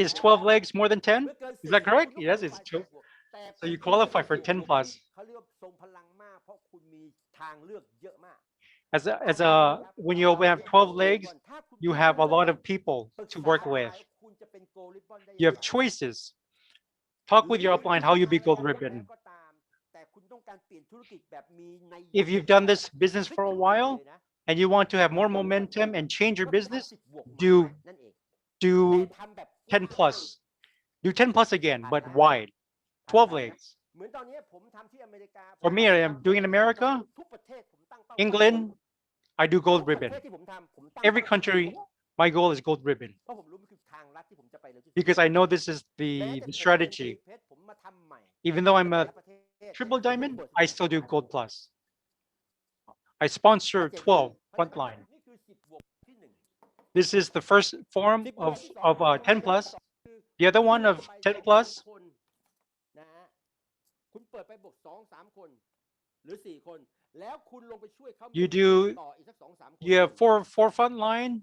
Is 12 legs more than 10? เมื่อเกิน Is that correct? คุณ Yes, ต้อง it's qualify true. แต่ So you qualify for 10 plus. เขาเรียกว่าทรงพลังมากเพราะคุณมีทางเลือกเยอะมาก When you have 12 legs, you have a lot of people to work with. คุณจะเป็น go ribbon ได้ You have choices. Talk with your upline how you be gold ribbon. ก็ตามแต่คุณต้องการเปลี่ยนธุรกิจแบบมีนัย If you've done this business for a while and you want to have more momentum and change your business, do นั่นเอง do แต่ทำแบบ 10 plus. Do 10 plus again, but wide. 12 legs. เหมือนตอนนี้ผมทำที่อเมริกา For me, I am doing in America, ทุกประเทศผมตั้งเป้า England, I do gold ทุกประ ribbon. เทศที่ผมทำผมตั้ง Every country, my goal is gold ribbon เพราะผมรู้มันคือทางลัดที่ผมจะไปเร็วที่สุด because I know this is แม้ the แต่ผมเป็น strategy. เพชรผมมาทำใหม่ Even though I'm แต่ a ละประเทศ triple diamond, I still do gold plus. I sponsor 12 frontline. นี่คือ10บวกที่หนึ่ง This is the first form of 10 plus. The other one of 10 plus, คนนะฮะคุณเปิดไปบวก2-3 คนหรือ4 คนแล้วคุณลงไปช่วยเขา you do ต่ออีกสัก2-3 คน you have four frontline,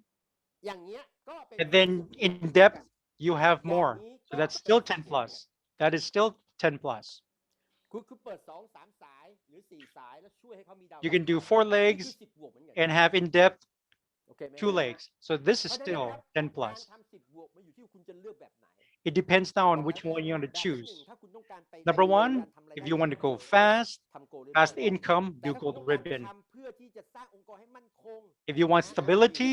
อย่างเงี้ยก็เป็น and then in depth you have more. So that's still 10 plus. That is still 10 plus. คุณเปิด2-3 สายหรือ4 สายแล้วช่วยให้เขามีดาว You can do 4 นี่คือ legs 10บวกเหมือนกัน and have in depth โอเคไหม 2 legs. So this is เพราะฉะนั้น still นะครับ 10 การ plus. ทำ10บวกมันอยู่ที่คุณจะเลือกแบบไหน It depends now on which one you want to แบบที่ choose. หนึ่งถ้าคุณต้องการไป Number เร็ว one, การทำราย if ได้ you want to เย go อะ fast, ทำ goal ribbon fast income, แต่ do ถ้าคุณ gold ต้องการ ribbon. ทำเพื่อที่จะสร้างองค์กรให้มั่นคง If you want stability,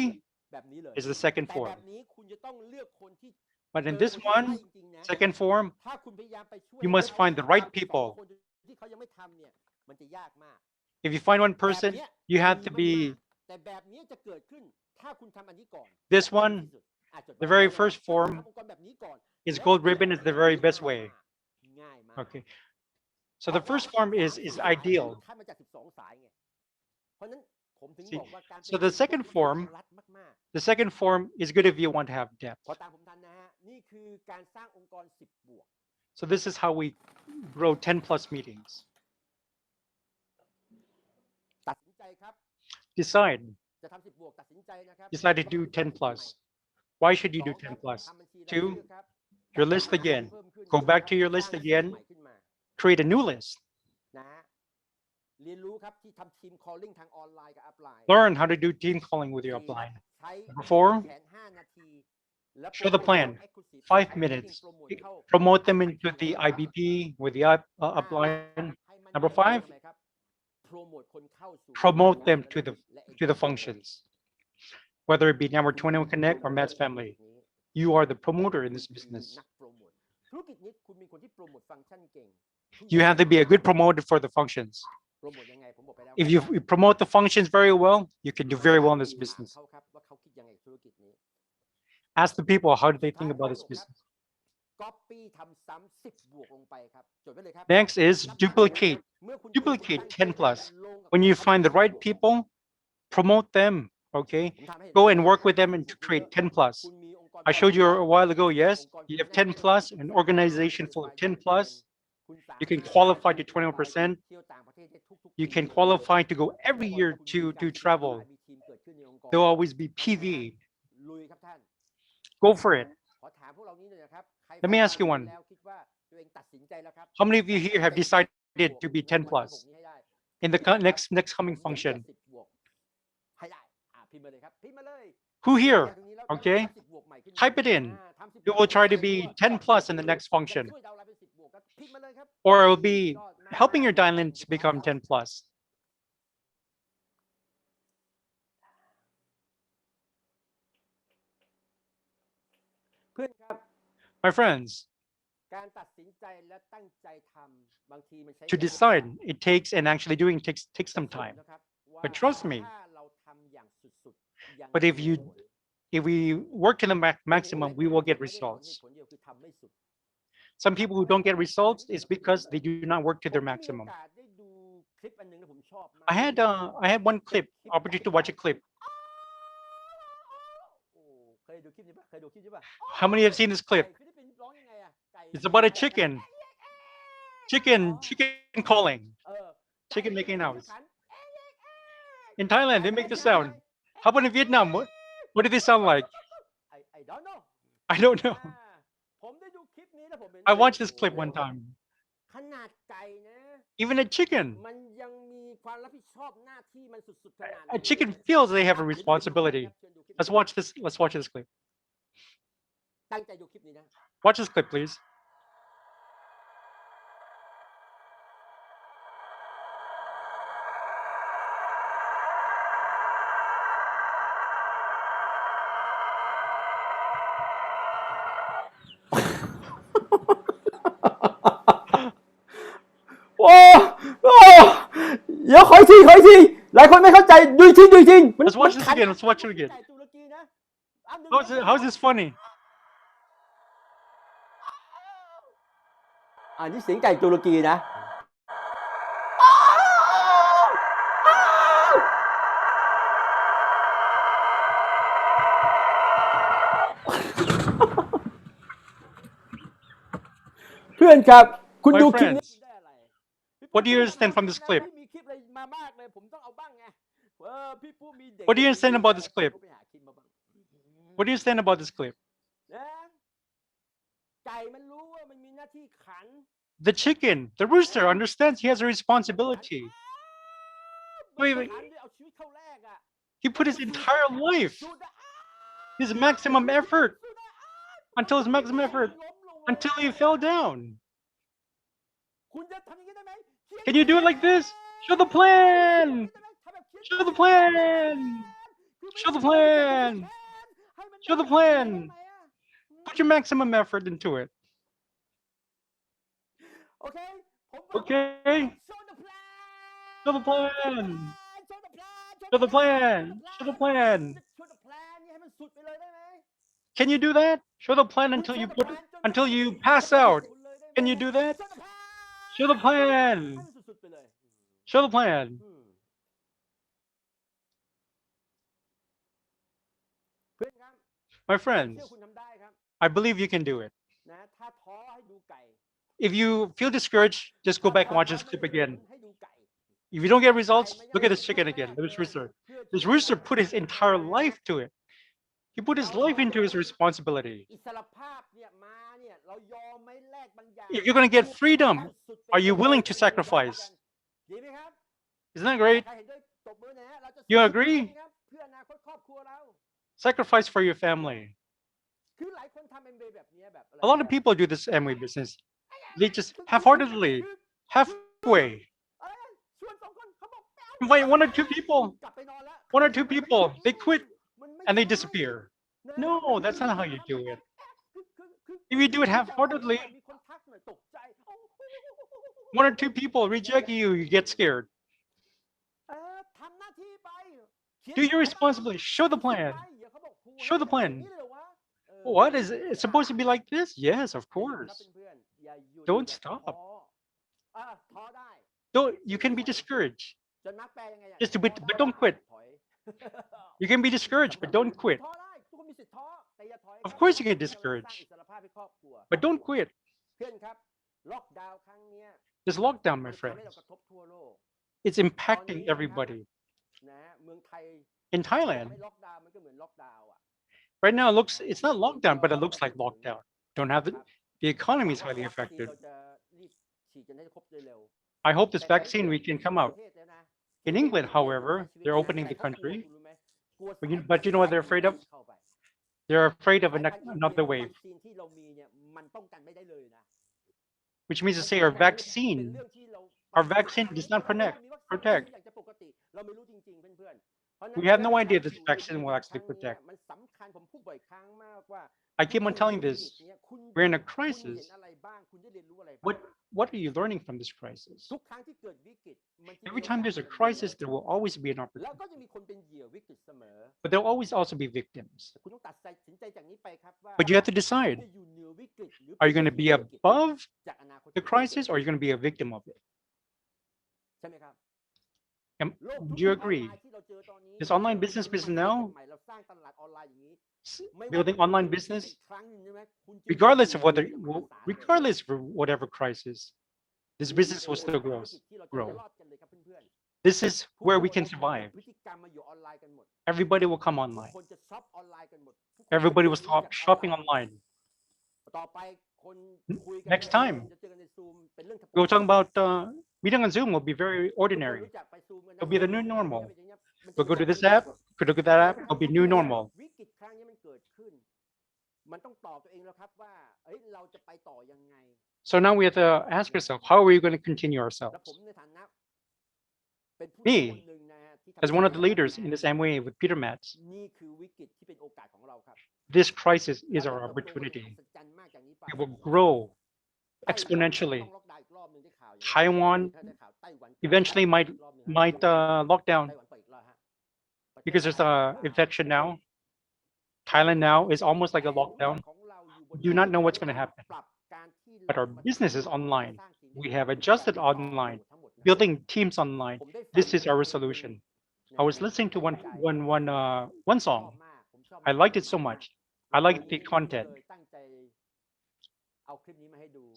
แบบนี้เลย is the second แต่แบ form. บนี้คุณจะต้องเลือกคนที่ But in เกิน this คนที่ one, ได้จริงๆนะ second form, ถ้าคุณพยายามไปช่วย you must find the right เขา people. 2 คนที่เขายังไม่ทำเนี่ยมันจะยากมาก If you find one แบบ person, เนี้ย you have ดี to มาก be ๆแต่แบบนี้จะเกิดขึ้นถ้าคุณทำอันนี้ก่อน this จะดี one. ที่สุดจด The ไว้ very นะ first ถ้าคุณ form ทำองค์กรแบบนี้ก่อน is แล้ว gold เปลี่ยน ribbon is the very best way. ง่ายมาก Okay. So the first form is ideal. ขั้นมาจาก12 สายไงเพราะฉะนั้นผมถึง See, บอกว่าการ so the second form รัดมาก The second form is good if you want to have depth. ๆพอตามผมทันนะฮะนี่คือการสร้างองค์กร10บวก So this is how we grow 10 plus meetings. ตัดสินใจครับ Decide. จะทำ10บวกตัดสินใจนะครับ Decide to do 10 plus. Why should you do 10 plus? ทำบัญชีราย Two, ชื่อครับ your list again. เพิ่มขึ้น Go back to นะครับ your list สร้าง again. ใหม่ขึ้นมา Create a new list. นะฮะเรียนรู้ครับที่ทำทีม calling ทางออนไลน์กับอัพไลน์ Learn how to do team calling with your upline. ใช้ Number four, แผน5 นาทีและ show the plan. 5 minutes. Promote them into the IBP with the upline. Number 5, promote them to the functions. Whether it be Network 21 Connect or Matt's Family, you are the promoter in this business. ธุรกิจนี้คุณมีคนที่โปรโมทฟังก์ชันเก่ง You have to be a good promoter for the functions. โปรโมทยังไงผมบอกไปแล้ว If you promote the functions very well, you can do very well in this business. เขาครับว่าเขาคิดยังไงธุรกิจนี้ Ask the people, how do they think about this business? Copy ทำซ้ำ10บวกลงไปครับจดไว้เลยครับ Next is duplicate. เมื่อคุณ Duplicate 10 plus. ลงกับ When you find the right people, promote them, okay? ผมทำให้เห็น Go and work with them and to create 10 plus. คุณมีองค์กร I showed you a while ago, yes, you have 10 plus, an organization full of 10 plus. You can qualify to 21%. You can qualify to go every year to travel. There will always be PV. ลุยครับท่าน Go for it. ขอถามพวกเรานี้หน่อยนะครับใคร Let me ask you one. แล้วคิดว่าตัวเองตัดสินใจแล้วครับ How many of you here have decided to be 10 plus in the next coming function? 10บวกให้ได้พิมพ์มาเลยครับพิมพ์มาเลย Who แจ้ here? งตรงนี้แล้ว Okay. ทำ10บวกใหม่ขึ้นมา Type it in. ทำ10 You will try to be 10 plus in the next จะ function, ช่วยดาวน์ไลน์เป็น10บวกครับพิมพ์มาเลยครับ or it will be helping your dial-in to become 10 plus. เพื่อนครับ My friends, การตัดสินใจและตั้งใจทำบางทีมันใช้ to decide, it takes, and actually doing takes some time. นะครับว่า But trust me, ถ้าเราทำอย่างสุดๆอย่าง But if you โหด if we work in the maximum, we will get results. Some people who don't get results is because they do not work to their maximum. I had one clip, opportunity to watch a clip. How many have seen this clip? It's about a chicken calling, chicken making noise. In Thailand, they make the sound. How about in Vietnam? What do they sound like? I don't know. I watched this clip one time. Even a chicken feels they have a responsibility. Let's watch this clip. Watch this clip, please.โอ้โอ้เดี๋ยวขออีกทีหลายคนไม่เข้าใจดูอีกที Let's watch this again. Let's watch it again. How's this funny? นี่เสียงไก่ตุรกีนะเพื่อนครับคุณดูคลิปนี้ What do you understand from this clip? What do you understand about this clip? What do you understand about this clip? The chicken, the rooster understands he has a responsibility. He put his entire life, his maximum effort, until he fell down. Can you do it like this? Show the plan! Show the plan! Show the plan! Show the plan! Put your maximum effort into it. Okay? Show the plan! Show the plan! Show the plan! Can you do that? Show the plan until you pass out. Can you do that? Show the plan! Show the plan! My friends, I believe you can do it. If you feel discouraged, just go back and watch this clip again. If you don't get results, look at this chicken again, this rooster. This rooster put his entire life to it. He put his life into his responsibility. If you're going to get freedom, are you willing to sacrifice? Isn't that great? You agree? Sacrifice for your family. A lot of people do this Amway business. They just half-heartedly, halfway. Invite one or two people, they quit and they disappear. No, that's not how you do it. If you do it half-heartedly, one or two people reject you, you get scared. Do your responsibility. Show the plan. Show the plan. What is it? It's supposed to be like this? Yes, of course. Don't stop. You can be discouraged. But don't quit. You can be discouraged, but don't quit. Of course you get discouraged, but don't quit. This lockdown, my friends, it's impacting everybody. In Thailand, right now it's not lockdown, but it looks like lockdown. The economy is highly affected. I hope this vaccine we can come out. In England, however, they're opening the country. But you know what they're afraid of? They're afraid of another wave. Which means to say our vaccine does not protect. We have no idea this vaccine will actually protect. I keep on telling this. We're in a crisis. What are you learning from this crisis? Every time there's a crisis, there will always be an แล้วก็ opportunity. จะมีคนเป็นเหยื่อวิกฤตเสมอ But there'll always also be victims. คุณต้องตัดสินใจจากนี้ไปครับว่า But you have to decide, จะอยู่เหนือวิกฤตหรือ are you going to be above จากอนาคต the crisis or are you going to be a victim of it? ใช่ไหมครับ Do you agree? This online business now, building online business, regardless of whatever crisis, this business will still grow. This is where we can survive. Everybody will come online. Everybody will stop shopping online. Next time, we'll talk about meeting on Zoom will be very ordinary. It'll be the new normal. We'll go to this app, we'll go to that app, it'll be new normal. วิกฤตครั้งนี้มันเกิดขึ้นมันต้องตอบตัวเองแล้วครับว่าเราจะไปต่อยังไง So now we have to ask ourselves, how are we going to continue และ ourselves? ผมในฐานะเป็นผู้ Me, คนหนึ่งนะฮะที่ทำ As one of the leaders in this MOA with Peter Mats, นี่คือวิกฤตที่เป็นโอกาสของเราครับ this crisis is เรา our จะเติบโตอย่าง opportunity. อัศจรรย์มากจากนี้ไป It will grow ไต้หวัน exponentially. ต้องล็อกดาวน์อีกรอบหนึ่งได้ข่าวอยู่ Taiwan ถ้าได้ข่าวไต้หวัน eventually might อีกรอบหนึ่งฮะ lock down ไต้หวันเปิดอีกรอบฮะ because there's a infection now. Thailand now is almost like a lockdown. Do not know what's going to happen. But our business is online. We have adjusted online, building teams online. This is our solution. I was listening to one song. I liked it so much. I liked the content.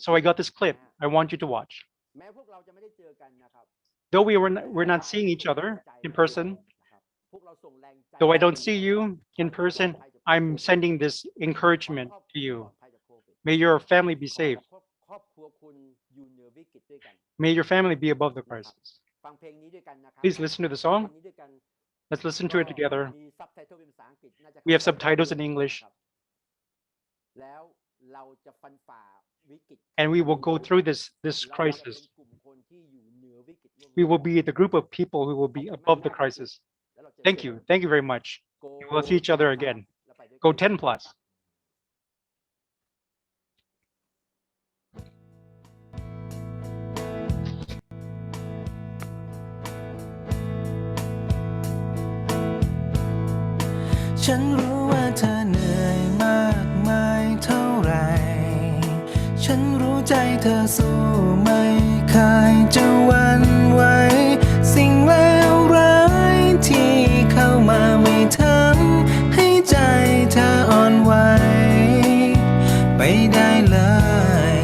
So I got this clip. I want you to watch. แม้พวกเราจะไม่ได้เจอกันนะครับ Though we're not seeing each other in person, พวกเราส่งแรงใจ though I don't see you in person, I'm sending this encouragement to you. May your family be safe. ครอบครัวคุณอยู่เหนือวิกฤตด้วยกัน May your family be above the crisis. ฟังเพลงนี้ด้วยกันนะครับ Please listen to the เพล song. งนี้ด้วยกัน Let's listen to it together. มีซับไตเติลเป็นภาษาอังกฤษน่าจะ We have subtitles in English. แล้วเราจะฟันฝ่าวิกฤต And we will go through this เราจะ crisis. เป็นกลุ่มคนที่อยู่เหนือวิกฤตร่วม We will be the group of people who will be above the crisis. แล้วเราจะ Thank you. Thank you very much. We will see each other again. แล้วไปด้วยกัน Go 10 plus. ฉันรู้ว่าเธอเหนื่อยมากมายเท่าไหร่ฉันรู้ใจเธอสู้ไม่เคยจะหวั่นไหวสิ่งเลวร้ายที่เข้ามาไม่ทำให้ใจเธออ่อนไหวไปได้เลย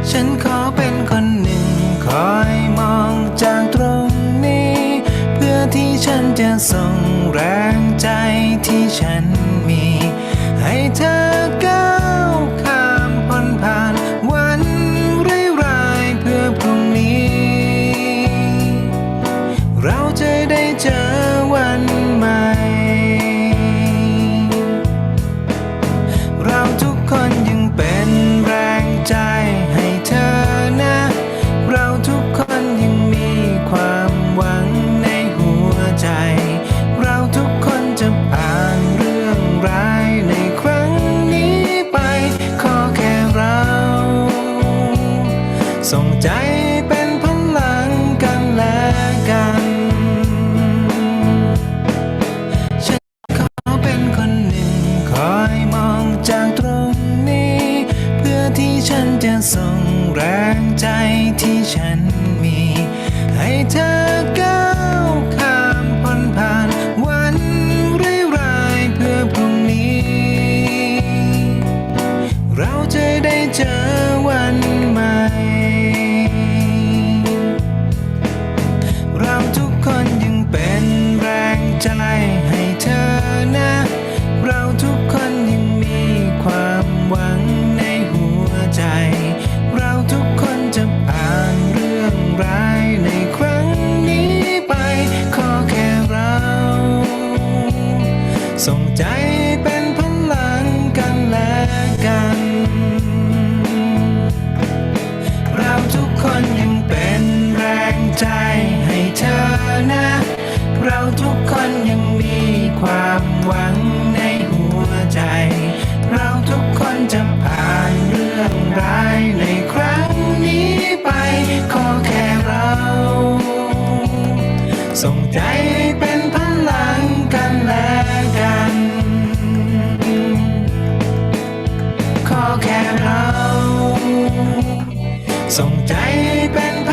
ฉันขอเป็นคนหนึ่งคอยมองจากตรงนี้เพื่อที่ฉันจะส่งแรงใจที่ฉันมีให้เธอก้าวข้ามพ้นผ่านวันร้ายๆเพื่อพรุ่งนี้เราจะได้เจอวันใหม่เราทุกคนยังเป็นแรงใจให้เธอนะเราทุกคนยังมีความหวังในหัวใจเราทุกคนจะผ่านเรื่องร้ายในครั้งนี้ไปขอแค่เราส่งใจเป็นพลังกันและกันฉันขอเป็นคนหนึ่งคอยมองจากตรงนี้เพื่อที่ฉันจะส่งแรงใจที่ฉันมีให้เธอก้าวข้ามพ้นผ่านวันร้ายๆเพื่อพรุ่งนี้เราจะได้เจอวันใหม่เราทุกคนยังเป็นแรงใจให้เธอนะเราทุกคนยังมีความหวังในหัวใจเราทุกคนจะผ่านเรื่องร้ายในครั้งนี้ไปขอแค่เราส่งใจเป็นพลังกันและกันเราทุกคนยังเป็นแรงใจให้เธอนะเราทุกคนยังมีความหวังในหัวใจเราทุกคนจะผ่านเรื่องร้ายในครั้งนี้ไปขอแค่เรา ส่งใจเป็นพลังกันและกัน ขอแค่เราส่งใจเป็นพ